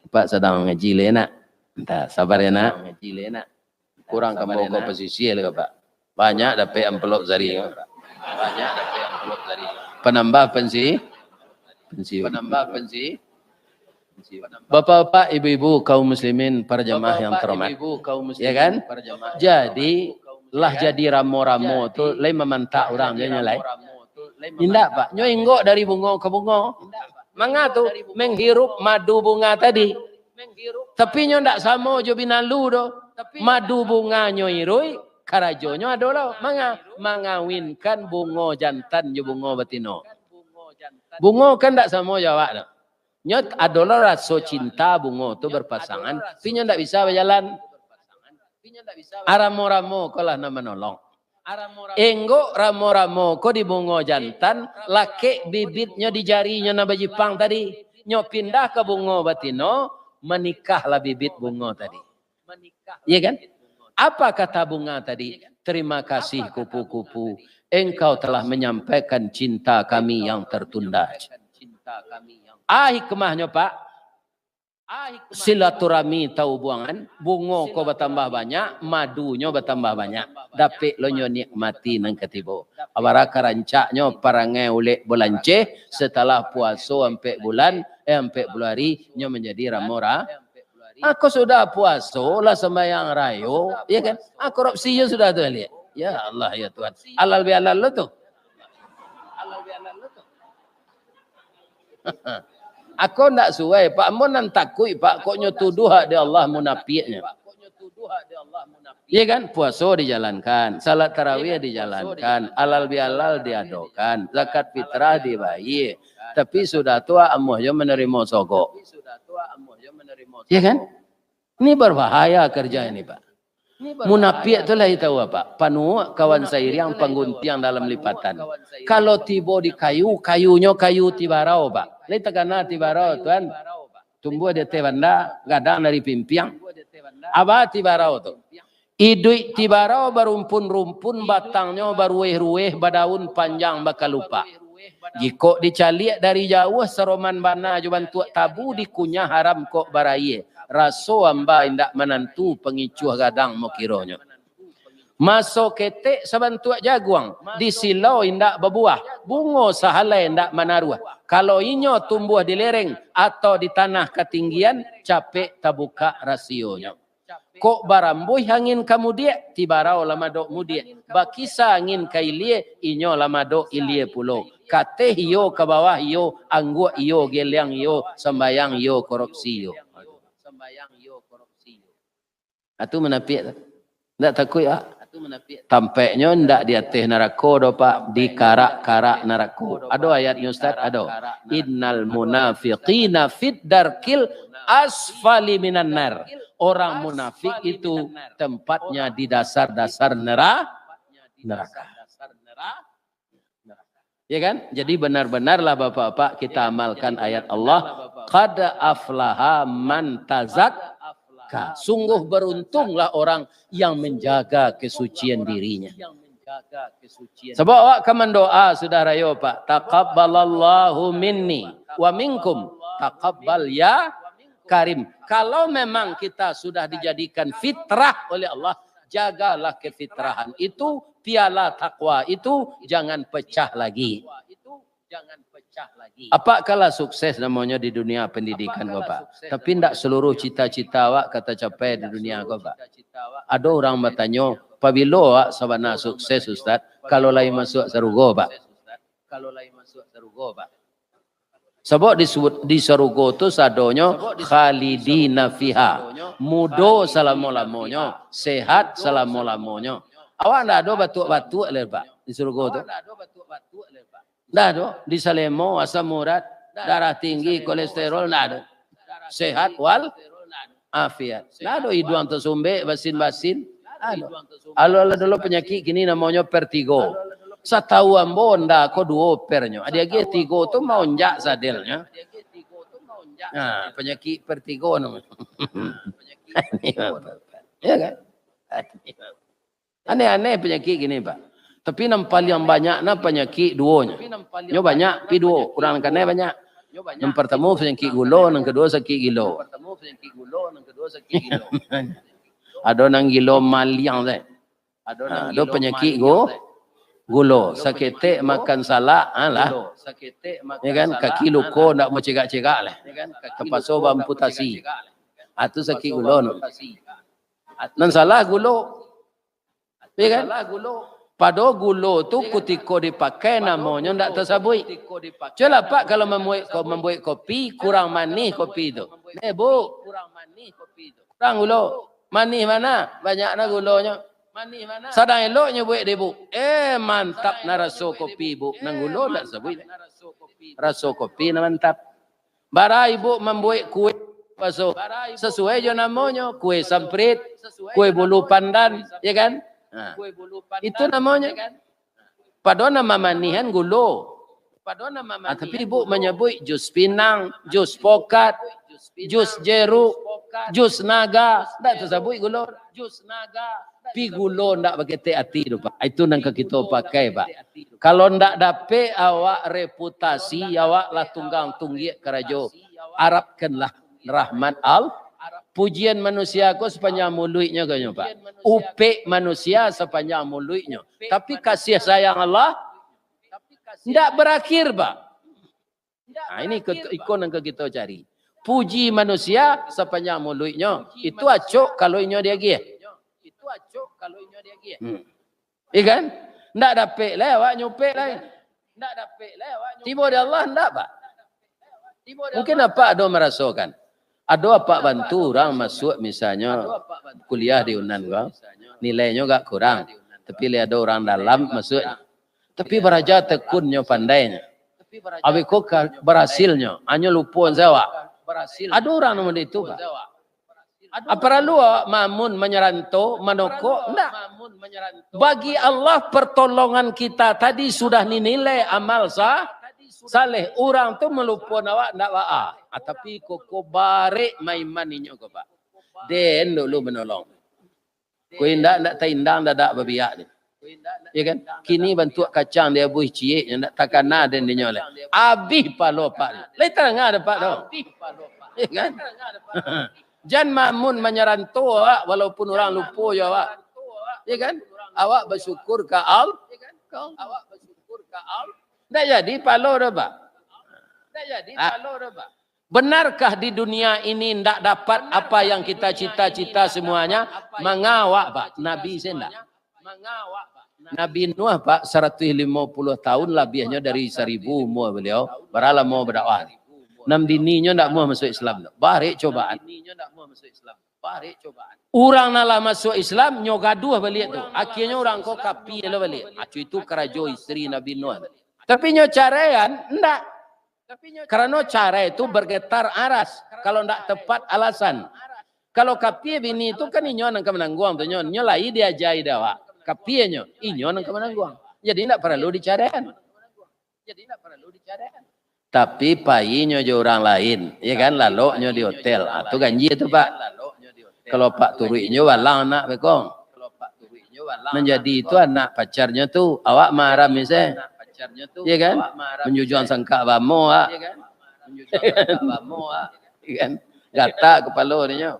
A: Pak sedang ngaji le nak. Entah, sabar ya nak. Kurang kamu ke posisi ya Pak. Banyak dapat amplop dari. Banyak dapat amplop dari. Penambah pensi. Penambah pensi. Bapak-bapak, ibu-ibu kaum muslimin, para jamaah yang terhormat. Ya kan? Jadi lah jadi ramo-ramo tu lain memantak orang dia nyalai. Indak Pak, nyo enggok dari bunga ke bunga. Manga tu menghirup madu bunga tadi. Tapi nyo ndak sama jo binalu do. Madu bunga nyo irui, karajo nyo adolah. Manga mangawinkan bunga jantan jo bunga betino. Bunga kan ndak sama jawab do. Nyot adalah rasa cinta bunga tu berpasangan, tapi nyo ndak bisa berjalan. Aramo-ramo kalah nama nolong. Enggo ramo-ramo ko di bunga jantan, laki bibitnya di jarinya na bajipang tadi. Nyo pindah ke bunga batino, menikahlah bibit bunga tadi. Iya kan? Apa kata bunga tadi? Terima kasih kupu-kupu, engkau telah menyampaikan cinta kami yang tertunda. Hikmahnya Pak, silaturahmi tahu buangan, bungo ko bertambah banyak, madunya bertambah banyak, dapet lo nyo nikmati nang ketibo. Abaraka rancaknya parangai ulek belance setelah puasa sampai bulan, sampai bulari nyo menjadi ramora. Aku sudah puasa lah sembahyang rayo, ya kan? Korupsi sudah tu lihat. Ya Allah ya Tuhan. Alal bihalal lo tu. Aku ndak suai Pak, mau nan takui Pak, kok nyotuduh di Allah munafiqnya. Iya kan? Puasa dijalankan, salat tarawih dijalankan, halal bihalal diadokan, zakat fitrah dibayar. Tapi sudah tua amuhnya menerima sogok. Iya kan? Ini berbahaya kerja ini Pak. Munafik itu lah tahu apa? Panu kawan saya yang pengguntiang dalam lipatan. Kalau tiba di kayu, kayunya kayu tibarau Pak. Lai tegana tibarau tuan. Tumbuh di tebanda, gadang dari pimpiang. Apa tibarau tu? Idui tibarau berumpun-rumpun, batangnya berueh-rueh, badaun panjang bakal lupa. Jika dicaliak dari jauh seroman bana juban tuak tabu dikunyah haram kok baraye. Raso amba indak menantu pengicuh gadang mo kironya. Maso ketek sabantuak jaguang di silau indak berbuah, bungo sahalai indak manaruah. Kalau inyo tumbuh di lereng atau di tanah ketinggian, capek tabuka rasionya. Kok barambuh angin kamu dia, tibarau lama dok mudie. Bakisa angin kailie, inyo lama dok ilie pulo. Kate hiyo ke bawah hiyo, anggu hiyo, geliang hiyo, sembayang hiyo, korupsi hiyo. Itu menapik. Ndak takut ya. Tampaknya ndak di atas neraka do Pak, di karak-karak neraka. Ada ayatnya Ustaz, ada. Innal munafiqina fid darkil asfali minan nar. Orang munafik itu tempatnya di dasar-dasar neraka. Ya kan? Jadi benar-benarlah Bapak-bapak kita amalkan ayat Allah. Qad aflaha man tazakka. Sungguh beruntunglah orang yang menjaga kesucian dirinya. Sebab awak kaman doa sudah rayo Pak. Taqabbalallahu minni wa minkum. Taqabbal ya Karim. Kalau memang kita sudah dijadikan fitrah oleh Allah, jagalah kefitrahan itu, piala takwa itu jangan pecah lagi. Apa kalah sukses namanya di dunia pendidikan Bapak? Tapi tidak seluruh cita-cita awak kata capai di dunia Bapak. Ada orang bertanya, apabila awak sabana sukses Ustaz, kalau lain masuk surga Pak? Sebab di surga itu sadonya khalidina fiha. Mudo selama-lamanya, sehat selama-lamanya. Awak tidak ada batuk-batuk leh Pak di surga itu? Tidak ada. Di Salemo, asam urat, darah tinggi, kolesterol, tidak ada. Sehat wal afiat. Tidak ada hidung tersumbe, basin-basin. Ada dulu penyakit gini namanya vertigo. Satahu ambo ndak ko dua pernya. Ada lagi tigo tu mau njak sadelnya. Nah, penyakit vertigo namanya. Ya kan? Aneh-aneh penyakit gini Pak. Tapi yang paling banyak na penyakit duonya. Nyo banyak, pi duo. Kurang kene banyak. Yang pertama sakit gula, yang kedua sakit gilo. Ada nang gilo maliang deh. Ada penyakit gulo. Sakit makan salak lah. Ya kan kaki luko nak mau cegak-cegak lah. Terpaksa amputasi. Itu sakit gulo. Nan salah gulo. Ya kan? Pada gulo tu ketika dipakai namanya ndak tersabui. Coba Pak kalau membuat kopi kurang manis kopi itu. Bu, kurang gulo. Manis mana? Banyaknya gulonya. Sadang eloknya buat dia bu. Mantap na rasa kopi bu. Nang gulo ndak sabui. Rasa kopi na mantap. Bara ibu membuat kue paso sesuai jo namanya kue samprit, kue bulu pandan, ya kan? Nah, itu namanya. Padahal nama manihan gulo. Tapi ibu menyebut jus pinang, jus pokat, jus jeruk, jus naga, ndak tersebut gulo. Pi gulo ndak pakai hati tu Pak. Itu nang kita pakai Pak. Kalau ndak dapat awak reputasi, awak lah tunggang tunggik kerajo. Harapkanlah rahmat pujian manusia ko sepanjang mulutnya kayaknya Pak. Upek manusia sepanjang mulutnya. Tapi kasih sayang Allah tidak berakhir Pak. Nah, ini ikon yang kita cari. Puji manusia sepanjang mulutnya. Itu acok kalau inyo dia gih. Iya kan? Tidak dapat lah awak nyupek lah. Tiba dari Allah tidak Pak. Mungkin apa ada merasakan. Ada apa bantu orang masuk misalnya kuliah di Unan bang, nilainya gak kurang, tapi lihat ada orang dalam masuk, tapi beraja tekunnya pandainya, abi kok berhasilnya, hanya lupa Jawa. Ada orang nomor itu Pak. Apa perlu mamun menyeranto, manoko? Enggak. Bagi Allah pertolongan kita tadi sudah dinilai amal saleh. Orang tu melupa nawak ndak waa. Tapi koko bare maiman inyo ko Pak. Den dulu menolong. Ko indak taindang dadak babiak ni. Ya kan? Kini bantu kacang dia buih ciek ndak takana den dinyo le. Abih palo Pak. Lai tengah ada Pak do. Ya kan? Jan mamun menyeranto walaupun orang lupa ya Pak. Ya kan? Awak bersyukur ke Allah. Awak bersyukur ke Allah. Ndak jadi palo dah Pak. Ndak jadi palo dah Pak. Benarkah di dunia ini ndak dapat apa yang kita cita-cita semuanya? Mengawak Pak. Nabi sendak. Nabi Nuh Pak 150 tahun lebihnya dari 1000 umur beliau. Beralah mau berdakwah. Nam bininya ndak mau masuk Islam. Barik cobaan. Orang nala masuk Islam nyogaduh balik tu. Akhirnya orang kau kapi lah balik. Acu itu kerajo istri Nabi Nuh. Tapi nyo carean ndak. Karena cara itu bergetar aras. Kalau ndak tepat alasan. Kalau kapi bini itu kan inyo nang kemenangguang tu nyo lai dia jai dawa. Kapi nyo inyo nang kemenangguang. Jadi ndak perlu dicarian. Tapi payinya je orang lain, ya kan laloknya di hotel. Itu ganji itu Pak. Kalau Pak turiknya walang nak bekong. Menjadi itu anak pacarnya tu awak marah misalnya. Ya kan? Menjujuan sangka bamo ah. Ya kan? Gata kepala dia.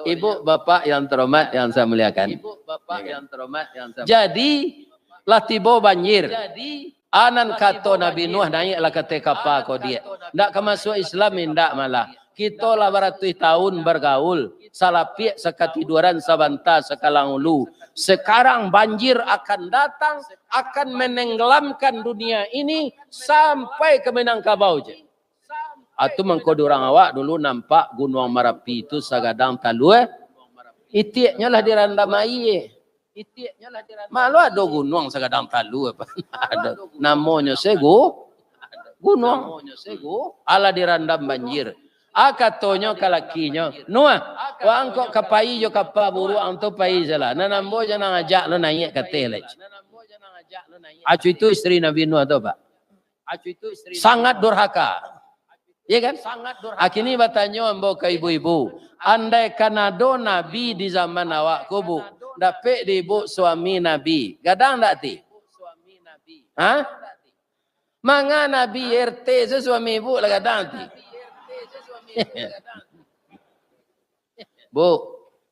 A: Ibu bapak yang terhormat yang saya muliakan. Jadi lah tiba banjir. Anan kata Nabi Nuh naiklah ke kapal kau dia. Ndak ke masuk Islam ndak malah. Kita lah beratus tahun bergaul. Salapik sekatiduran sabanta sekalang ulu. Sekarang banjir akan datang, akan menenggelamkan dunia ini sampai ke Minangkabau je. Atau mengkode orang awak dulu nampak Gunung Merapi itu sagadang talue. Itiaknya lah dirandam air. Malu ada gunung sagadang talue apa? Ada namanya sego. Gunung. Ala dirandam banjir. Katanya kalakinya. Nuah, wa angkok kapai jo kapa buru anto pai jala. Nanambo jangan ngajak lo naik ke telej. Acu itu istri Nabi Nuh atau Pak? Sangat durhaka. Ya kan? Sangat durhaka. Akhirnya bertanya ambo ke ibu-ibu. Andai kanado Nabi di zaman awak kubu. Dapat di ibu suami Nabi. Gadang tak ti? Hah? Manga Nabi RT suami ibu lah kadang nanti. Bu,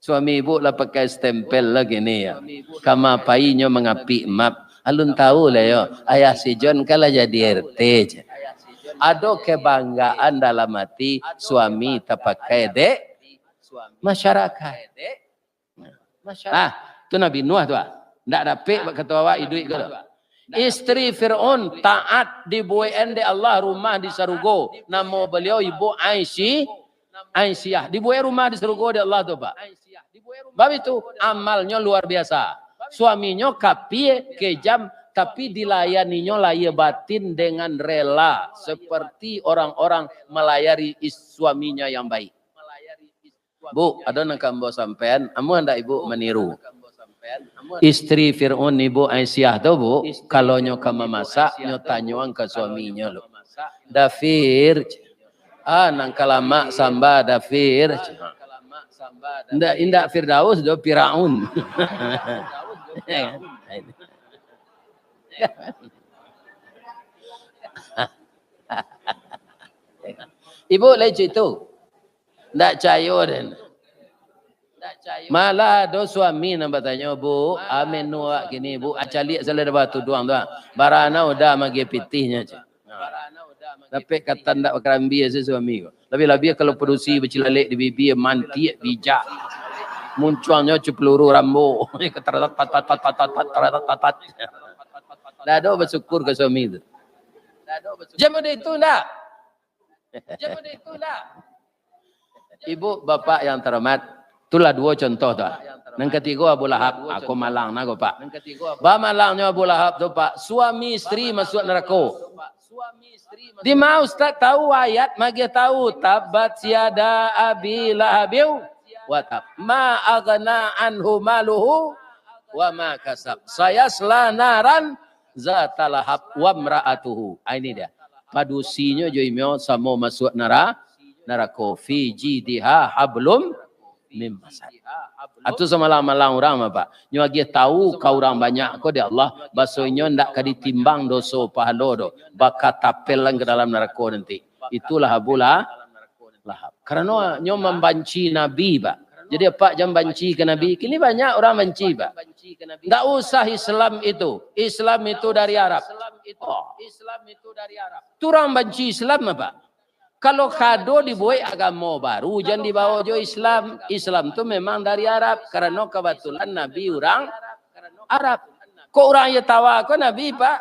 A: suami ibu lah pakai stempel lagi ni ya. Kama painya mengapi map. Alun tahu lah yo. Ayah si John kalah jadi RT je. Ada kebanggaan dalam hati suami terpakai dek masyarakat. Tu Nabi Nuh tu. Ndak dapat kata awak duit ke tu. Istri Fir'aun taat dibuain di Allah rumah di Sarugo. Nama beliau Ibu Aisyah. Dibuat rumah di Sarugo di Allah tu Pak. Sebab itu amalnya luar biasa. Suaminya kapi kejam tapi dilayaninya lahir batin dengan rela. Seperti orang-orang melayari suaminya yang baik. Bu, ada nak kambo sampean, amu anda ibu meniru. Istri Fir'aun Ibu Aisyah tu bu, kalau nyo kama masak, nyo tanyuang ke suaminya lo. Dafir, nang kalama samba Dafir. Indak Firdaus do Firaun. Ibu leceh itu. Ndak cayo den. Malah do suami nak bertanya bu, amin nuak gini bu, acali salah dah batu doang tu. Barana udah magi pitihnya je. Tapi kata ndak kerambi si suami. Lebih-lebih kalau produksi bercilalek di bibi manti bijak. Munculnya peluru rambo. Dah ada bersyukur ke suami tu. Jamu itu ndak. Ibu bapak yang terhormat, itulah dua contoh tu. Yang ketiga Abu Lahab, aku malang nak Pak. Ba malangnya Abu Lahab tu Pak, suami istri masuk neraka. Di mau ustaz tahu ayat, magi tahu tabat siada abi lahabiu wa tab. Ma aghna anhu maluhu wa ma kasab. Sayasla naran zatalahab wa mraatuhu. Ini dia. Padusinya joimyo samo masuk neraka fi jidiha hablum mim masad. Atu semalam-malam orang apa? Nyo agi tahu kau orang banyak ko di Allah, basoinyo ndak ka ditimbang dosa pahala do, baka tapel lang ke dalam neraka nanti. Itulah Abu Lahab. Karena nyo membanci Nabi, Pak. Jadi apa jam banci ke Nabi? Kini banyak orang banci, Pak. Ndak usah Islam itu. Islam itu dari Arab. Islam itu dari Arab. Tu orang banci Islam apa? Kalau kado dibuat agama baru, jangan dibawa jo Islam. Islam tu memang dari Arab. Karena kebetulan Nabi orang Arab. Kok orang yang tawa kok Nabi Pak?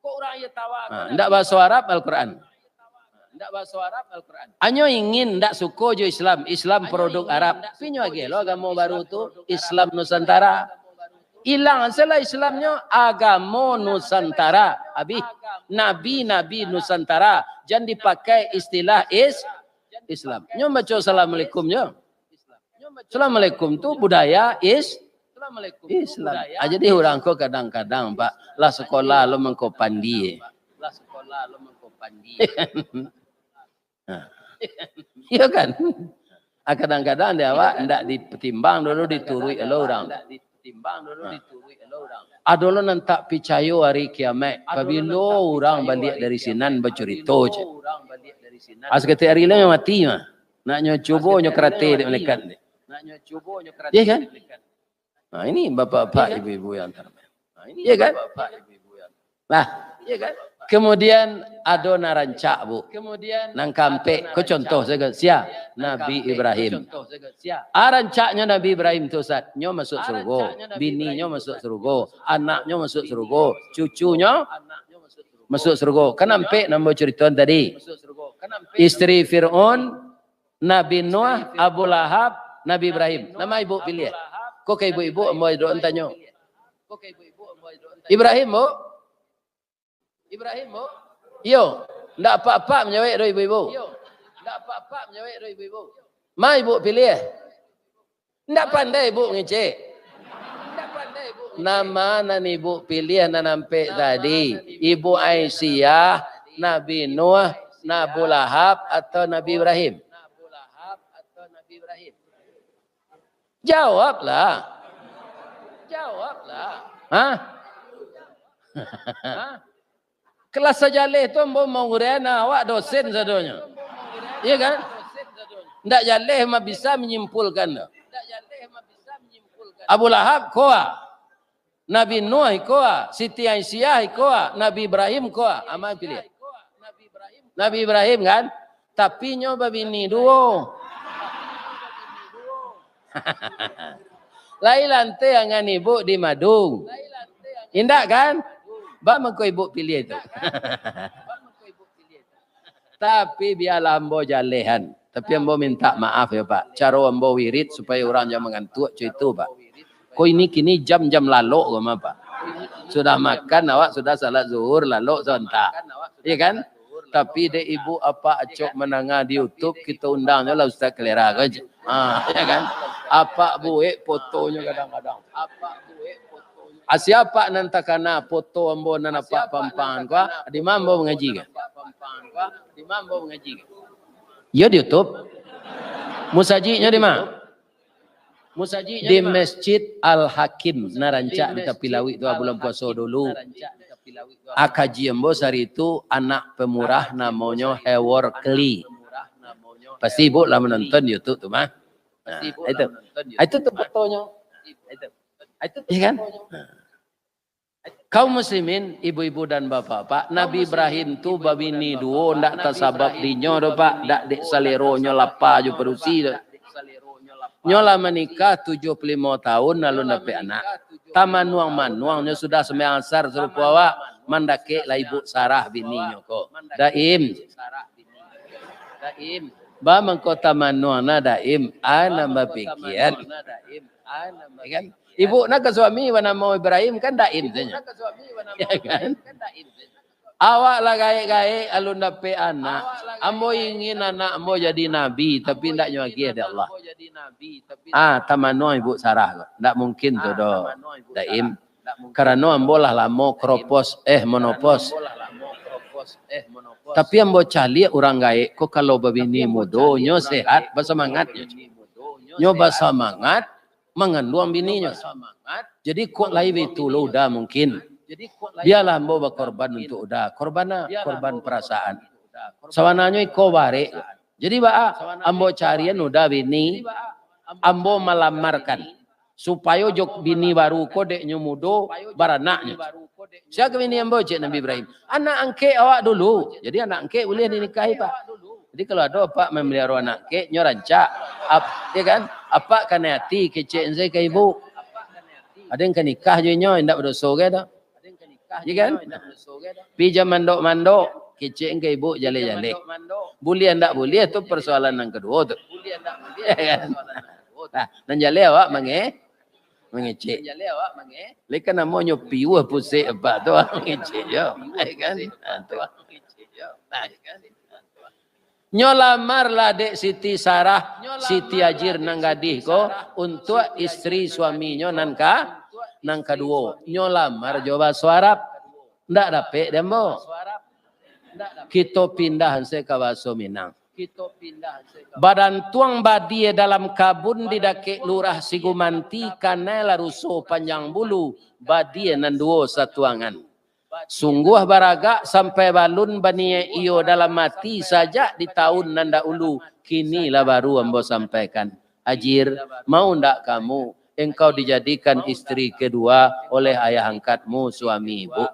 A: Kok orang yang tawa kok Nabi? Ndak bahasa Arab Al-Quran. Ndak bahasa Arab Al-Quran. Anyo ingin ndak suko jo Islam. Islam produk Arab. Pinyo age lo agama baru tu Islam Nusantara. Hilang salah Islamnya agama Nusantara. Habis Nabi Nusantara. Jangan dipakai istilah Islam. Nyo baca Assalamualaikumnya. Assalamualaikum tu budaya Islam. Jadi orang ko kadang-kadang Pak, lah sekolah lo mengko pandi. Iya kan? Kadang-kadang dia awak ndak ditimbang dulu diturui lo orang. Adolo nantak percaya hari kiamat. Apabila orang balik dari sinan bercerita je. Askati hari lah mati mah. Nak cuba nyo kerate dek melekat ni. Ya kan? Nah, ini bapak-bapak ibu-ibu yang terhormat. Ya kan? Nah, ya kan? Kemudian ada narancak bu. Kemudian nang kampe. Ko contoh saya sia Nabi Ibrahim. Arancaknya Nabi Ibrahim tu Ustaz, nyo masuk surga, bininya masuk surga, anaknya masuk surga, cucunya masuk surga. Kan nampak nama cerita tadi. Istri Fir'aun, Nabi Nuh, Abu Lahab, Nabi Ibrahim. Nama ibu pilih. Kok ke ibu-ibu mau doa tanya. Ibrahim bu. Ibrahim bu. Yo, ndak apa-apa menyawek do ibu-ibu. Ndak apa-apa menyawek do ibu-ibu. Ma ibu pilih. Ndak pandai ibu ngecek. Ndak pandai ibu. Nama nan ibu pilih nan nampak tadi. Ibu Aisyah, Nabi Nuh, Nabi Lahab atau Nabi Ibrahim? Jawablah. Jawablah. Hah? Kelas sajaleh tu ambo mau ngurena awak dosen sadonya. Iya kan? Ndak jaleh mah bisa menyimpulkan. Abu Lahab koa. Nabi Nuh koa, Siti Aisyah koa, Nabi Ibrahim koa. Amal pilih. Nabi Ibrahim kan? Tapi nyoba bini duo. Lai lantai angan ibu di Madung. Indah kan? Ba mengko ibu pilih itu. Tapi biarlah ambo jalehan. Tapi ambo minta maaf ya Pak. Cara ambo wirid supaya orang jangan mengantuk itu Pak. Kok ini kini jam-jam lalu sama Pak. Sudah makan awak sudah salat zuhur lalu sebentar. Iya kan? Tapi dek ibu apa acok menangah di YouTube kita undangnya lah Ustaz Kelera aja. Ya kan? Apa buek fotonya kadang-kadang. Apa buek fotonya. Siapa nanti kana foto ambo nana pak pampangan kwa di mambo mengaji kan? Di mambo mengaji kan? Ya di YouTube. Musajinya di mana? Di Masjid Al-Hakim Naranca di Tapilawi itu bulan puasa dulu. Akaji ambo hari itu anak pemurah namanya Hewor Kli. Pasti ibu lah menonton YouTube tuh mah. Nah, itu tuh fotonya. Iya kan? Kaum muslimin, ibu-ibu dan bapak-bapak, Nabi Ibrahim tu babini duo ndak tasabab dinyo do Pak, ndak dek salero nyo lapa jo perusi do. Nyola menikah 75 tahun lalu dapat anak. Manuang-manuangnya sudah sembahyang asar suruh awak mandake lah ibu Sarah bininya kok. Daim. Ba mengkota manuangna daim ana bapikian. Kan? Ibu nak ke suami wana mau Ibrahim kan daim saja. Ya kan? Awak lah gae-gae alun dape anak. Ambo ingin anak ambo jadi nabi tapi ndak nyuagi ada Allah. Tamano ibu Sarah. Ndak mungkin tu do. Daim. Karena ambo lah lamo kropos monopos. Tapi ambo cali orang gae kok kalau babini mudo nyo sehat bersemangatnya. Nyo bersemangat mengandung bininya. Jadi kok lain itu lo udah mungkin. Biarlah ambo berkorban untuk udah korban perasaan. Sawananya iko bare. Jadi ambo carian udah bini, ambo melamarkan supaya jok bini baru kode nyumudo baranaknya. Siapa bini ambo cek Nabi Ibrahim. Anak angke awak dulu. Jadi anak angke boleh dinikahi Pak. Jadi kalau ada Pak memelihara anak angke nyoranca, ya kan? Apa kan hati kecek saya ke ibu. Ada yang kan nikah je nyo ndak berdosa ke dah. Ya kan? Pijam mandok-mandok, kecek ke ibu jale-jale. Boleh ndak boleh itu persoalan yang kedua tu. Ya kan? Nah, nan jale awak mengecek. Lekan namanya piwa pusik apa tu mengecek yo. Ya kan? Nyolamarlah dek Siti Sarah, Siti Ajir nang gadih ko untuk istri suaminya nang kedua. Nyolamar coba suarap ndak dapet dembo. Kita pindah se ke Baso Minang. Badan tuang badie dalam kabun di dake lurah Sigumanti kana laruso panjang bulu badie nan duo satuangan. Sungguh baraga sampai balun bani iyo dalam mati saja di tahun nanda ulu. Kini lah baru ambo sampaikan. Ajir, mau ndak kamu engkau dijadikan istri kedua oleh ayah angkatmu suami ibu.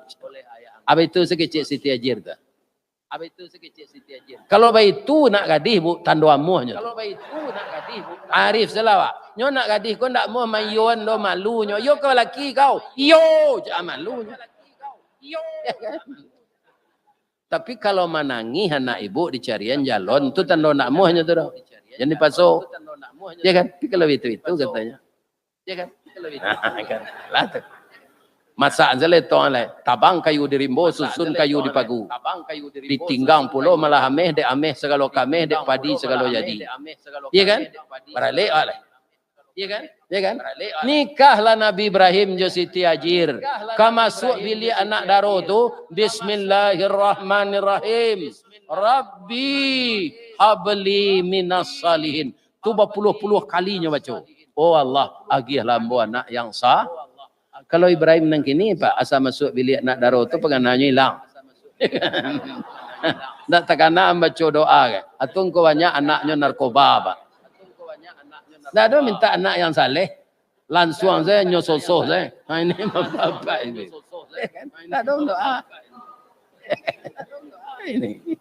A: Apa itu sekecil Siti Ajir tu? Kalau bayi itu nak gadih bu tando amuhnya. Kalau bayi itu nak gadih bu. Arif selawak. Nyo nak gadih kau ndak mau mayuan do malunya. Yo kau laki kau. Yo jangan malunya. Ya kan? Tapi kalau menangi anak ibu dicarian jalan tu tanda nak muh hanya tu dah. Jadi pasok. Ya kan? Tapi kalau itu katanya. Ya kan? Kan. Lah tu. Masak jale to alai. Tabang kayu di rimbo, susun kayu di pagu. Ditinggang pulo malah ameh dek ameh segala kameh dek padi segala jadi. Ya kan? Barale alai. Iya kan? Ya kan? Nikahlah Nabi Ibrahim jo Siti Ajir. Kamasuk bilik anak daro tu Bismillahirrahmanirrahim. Rabbi habli minas salihin. Tu berpuluh-puluh kalinya baca. Oh Allah, agih lambo anak yang sah. Kalau Ibrahim nang kini Pak asa masuk bilik anak daro tu pengananya hilang. Ndak takana baca doa ke. Atau engkau banyak anaknya narkoba, Pak. Ndak ada minta anak yang saleh. Langsung saya nyososoh saya. Ini bapak ini. Ndak ada doa. Ini.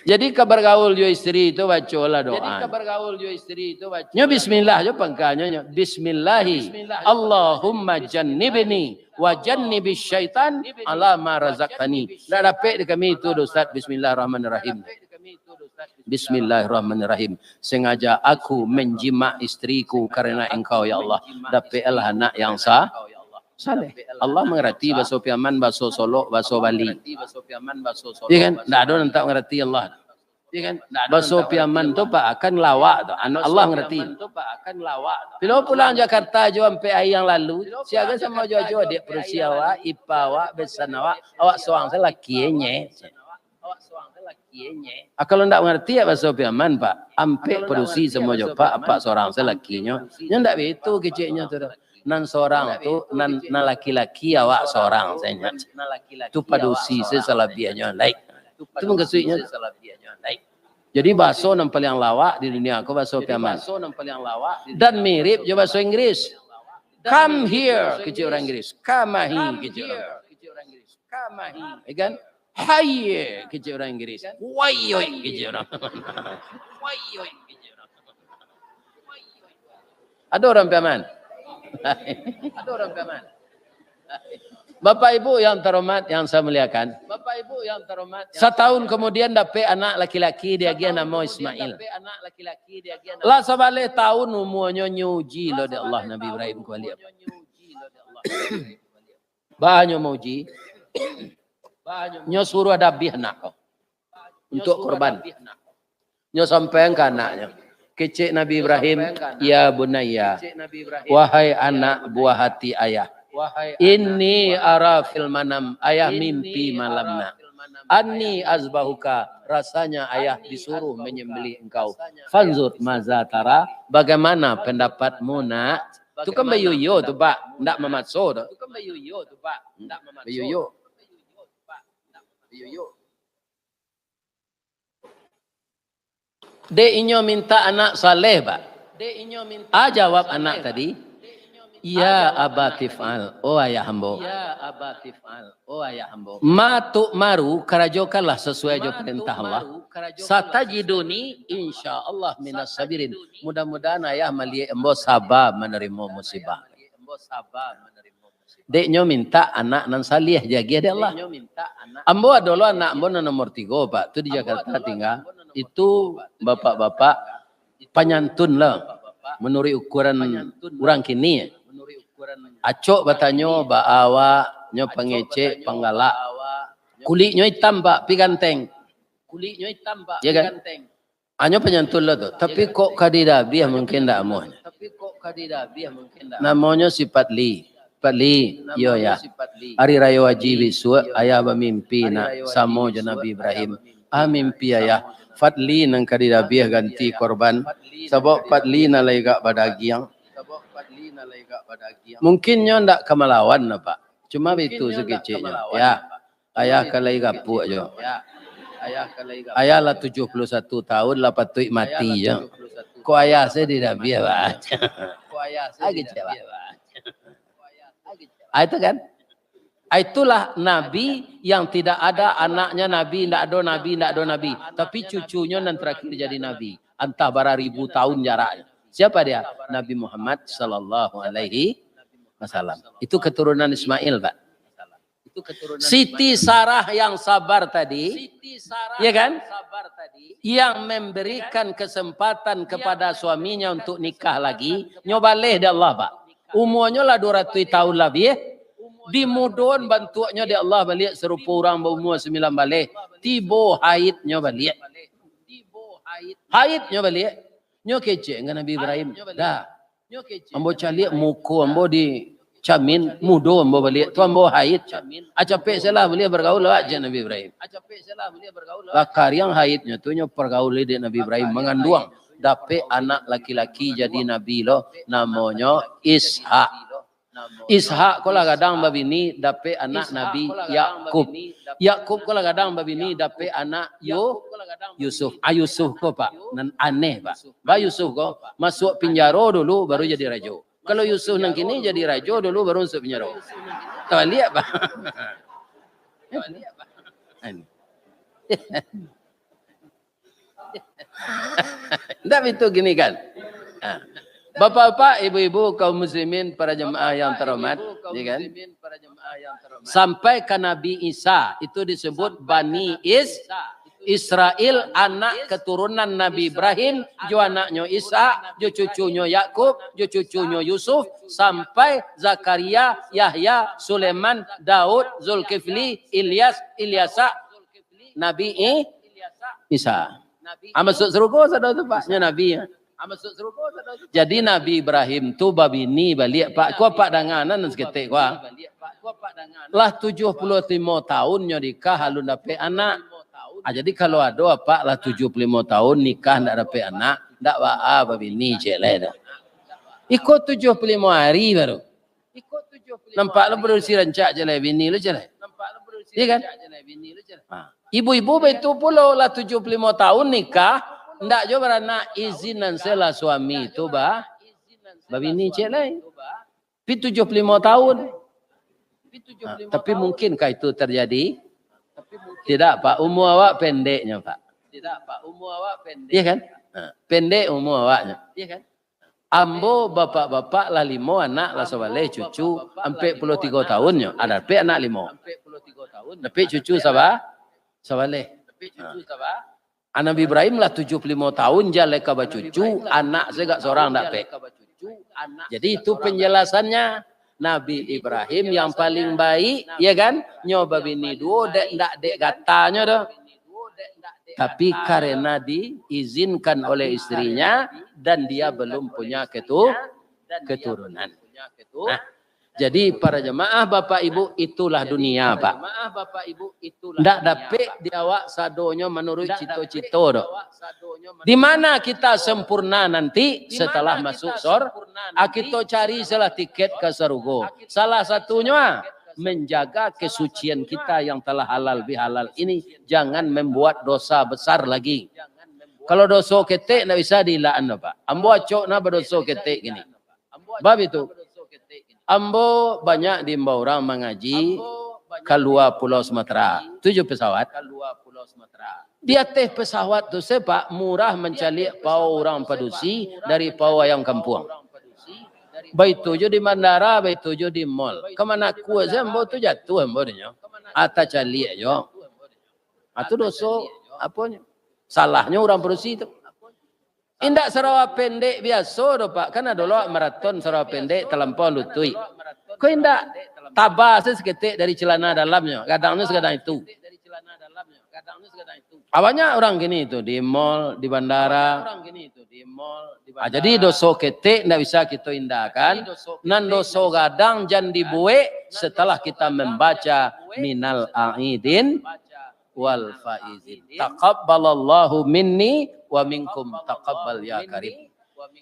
A: Jadi kabar gaul yo istri itu bacalah doa. Jadi kabar gaul yo istri itu baca. Nyo bismillah yo pangkanya bismillahi. Allahumma jannibni wa jannibis syaitan ala ma razaqtani. Ndak dapat kami itu Ustaz. Bismillahirrahmanirrahim. Bismillahirrahmanirrahim. Sengaja aku menjima istriku karena engkau ya Allah. Dapatlah anak yang sah. Saleh. Allah mengerti bahasa Piaman, bahasa Solo, bahasa Bali. Iya kan? Tidak ada yang tak mengerti Allah. Iya kan? Bahasa Piaman tu Pak akan lawak tu. Allah mengerti. Bila pulang Jakarta jauh sampai hari yang lalu, siaga sama jauh-jauh dia perusi awak, ipa awak, besan awak seorang saya lakinya. Kalau tidak mengerti ya bahasa Piaman Pak, sampai perusi semua jauh Pak, apa seorang saya lakinya. Yang tidak begitu kecilnya tu. Nan seorang tu nan laki-laki awak seorang saya ingat. Tu padusi sesalabianya lain. Tu mengkesuinya. Jadi bahasa yang paling lawak di dunia aku bahasa Piaman. Dan mirip je bahasa Inggris. Come here kecil orang Inggris. Come here kecil orang Inggris. Come here. Kan? Haye kecil orang Inggris. Wayoi kecil orang. Wayoi kecil orang. Ada orang Piaman. Ada orang Piaman. Bapak Ibu yang terhormat yang saya muliakan. Bapak Ibu yang terhormat. Setahun kemudian dapat anak laki-laki dia nama Ismail. Lah sebalik tahun umurnya nyuji loh di Allah Nabi Ibrahim kuali. Banyak muji. Nyo suruh ada anak kau untuk korban. Nyo sampai ke anaknya. Kecik Nabi Ibrahim, ya bunayya, wahai anak buah hati ayah. Ini ara fil manam, ayah mimpi malamnya. Anni azbahuka, rasanya ayah disuruh menyembelih engkau. Fanzur mazatara, bagaimana pendapatmu nak? Itu kan bayuyo tu Pak, ndak memakso tu. Itu kan bayuyo tu Pak, ndak memakso. Bayuyo. Dek inyo minta anak saleh, Pak. Jawab anak tadi. Ya abatifal, oh ayah hambo. Ya abatifal, oh ayah hambo. Matuk maru karajokanlah sesuai jo perintah Allah. Satajiduni insyaallah minas sabirin. Mudah-mudahan ayah melihat embo sabar menerima musibah. Deknyo minta anak nan salih jaga dia Allah. Ambo adalah anak ambo nomor 3 Pak. Itu di Jakarta tinggal. Itu bapak-bapak penyantun lah. Menurut ukuran orang kini. Acok batanyo baawa nyo pengece penggalak. Kulitnya hitam Pak, pi ganteng. Kulitnya hitam Pak, pi ganteng. Anyo penyantun lah tu. Tapi kok kadidabiah mungkin tak amuhnya. Namanya si Patli. Patli, yo ya. Hari raya wajib bisu ayah bermimpi nak samo je Nabi Ibrahim. Mimpi ayah. Fatli nang kadidabiah ganti korban. Sebab Fatli na lega badagiang. Mungkin nyo ndak kemalawan na Pak. Cuma itu sekecilnya. Ya. Ayah kalai gapu aja. Ayah lah 71 tahun lah patut mati je. Ko ayah saya tidak biar Pak. Ko ayah saya tidak biar Pak. Itu kan? Itulah Nabi yang tidak ada anaknya Nabi, tidak ada Nabi. Tapi cucunya yang terakhir jadi Nabi. Entah berapa ribu tahun jaraknya. Siapa dia? Nabi Muhammad sallallahu alaihi wasallam. Itu keturunan Ismail, Pak. Siti Sarah yang sabar tadi, ya kan? Yang memberikan kesempatan kepada suaminya untuk nikah lagi, nyobaleh dia Allah, Pak. Umurnya lah 200 tahun lebih, ya. Dimudon bantuannya dia Allah balik serupa orang berumur 9 balik. Tibo haidnya balik. Haidnya balik. Nyo kece dengan Nabi Ibrahim. Dah. Ambo calik muku ambo di camin mudo ambo balik. Tu ambo haid. Acapek salah balik bergaul aja Nabi Ibrahim. Bakar yang haidnya tu nyo pergaul di Nabi Ibrahim mengandung. Dapat anak laki-laki jadi Nabi loh. Namanya Ishak. Ishak kala gadang babini dape anak Nabi Yakub. Yakub kala gadang babini dape anak Yusuf. Yusuf ko Pak, nan aneh Pak. Ba Yusuf ko masuk penjara dulu baru jadi raja. Kalau Yusuf nang kini jadi raja dulu baru masuk penjara. Tahu lihat Pak. Tidak itu gini kan. Bapak-bapak, ibu-ibu, kaum muslimin, para jemaah yang terhormat, ya kan? Sampai ke Nabi Isa itu disebut Bani Israel, anak keturunan Nabi Ibrahim, jo anaknya Isa, jo cucunya Yakub, jo cucunya Yusuf, sampai Zakaria, Yahya, Sulaiman, Daud, Zulkifli, Ilyasa, Nabi Isa. Masuk surga saudara tu Pak, Nabi ya. Jadi Nabi Ibrahim tu babini balik Pak, kuah Pak danganan seketik kuah. Lah 75 tahunnya nikah halu dapat anak. Jadi kalau ada Pak lah 75 tahun nikah ndak dapat anak, ndak waa babini celeh dah. Ikut 75 hari baru. Nampak lu berusi rancak celeh bini lu celeh. Iya kan? Ibu-ibu itu pula lah 75 tahun nikah. Ndak jo beranak izinan sela suami itu babini cek lain. Pi 75 tahun. Tapi mungkinkah itu terjadi? Tidak Pak, umur awak pendeknya Pak. Tidak Pak, umur awak pendek. Iya kan? Pendek umur awaknya. Iya kan? Ambo bapak-bapak lah 5 anak lah sebalik cucu sampai 43 tahunnya. Ada pe anak 5. Tapi cucu sabalik. Nabi Ibrahim lah 75 tahun jalan ke cucu, anak saya seorang tak pe. Jadi itu penjelasannya Nabi Ibrahim yang paling baik, ya kan? Nyoba bini dua, ndak dek katanya dah. Tapi karena diizinkan oleh istrinya dan dia belum punya keturunan. Nah, jadi para jemaah Bapak Ibu itulah dunia Pak. Ndak dapat diawak sadonya menurut cito-cito doh. Di mana kita sempurna nanti setelah masuk kita cari salah tiket ke surga. Salah satunya menjaga kesucian kita yang telah halal bihalal ini, jangan membuat dosa besar lagi. Kalau dosa ketek ndak bisa dilaan Pak. Ambo acok na berdosa ketek gini. Bab itu Ambo banyak diimbau orang mengaji keluar Pulau Sumatera. 7 pesawat. Di atas pesawat tu Pak murah mencalik pau orang padusi dari pau ayam kampung. Baik tujuh di bandara, baik tujuh di mall. Kemana kuat saya ambo tu jatuh ambo nya. Ata calik jo. Atu dosa apanya? Salahnya orang padusi itu. Indak Sarawak pendek biasa doh Pak. Kan ada lo maraton Sarawak pendek terlampau lutui. Kau indak tabah seketik dari celana dalamnya. Kadangnya sekadang itu. Awalnya orang gini itu di mall, di bandara. Jadi dosa ketik ndak bisa kita indahkan. Nan dosa gadang jangan dibuat setelah kita membaca minal aidin wal faizin. Taqabbalallahu minni wa minkum taqabbal ya karim.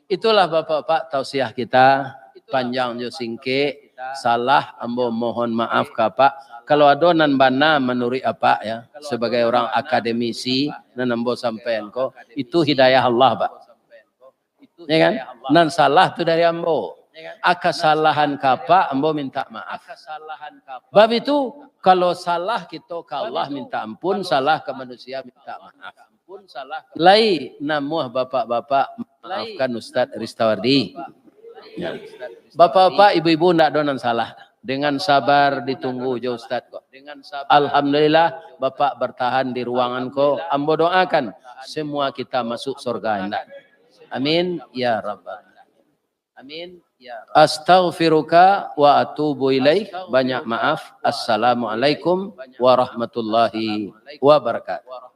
A: Itulah Bapak-bapak tausiah kita, panjang jo singke, salah ambo mohon maaf Pak. Kalau ada nan bana menurut apa ya, sebagai orang akademisi nan ambo sampean ko, itu hidayah Allah Pak. Ya kan? Nan salah tu dari ambo. Kesalahan kapa ambo minta maaf. Bab itu kalau salah kita ke Allah minta ampun, salah ke manusia minta maaf. Lai namuh bapak-bapak maafkan Ustaz Ristawardi. Ya. Bapak-bapak, ibu-ibu ndak donan salah. Dengan sabar ditunggu jo Ustaz kok. Alhamdulillah bapak bertahan di ruangan kok. Ambo doakan semua kita masuk surga hendak. Amin ya rabbal. Amin. Astaghfiruka wa atubu ilaik. Banyak maaf. Assalamualaikum warahmatullahi wabarakatuh.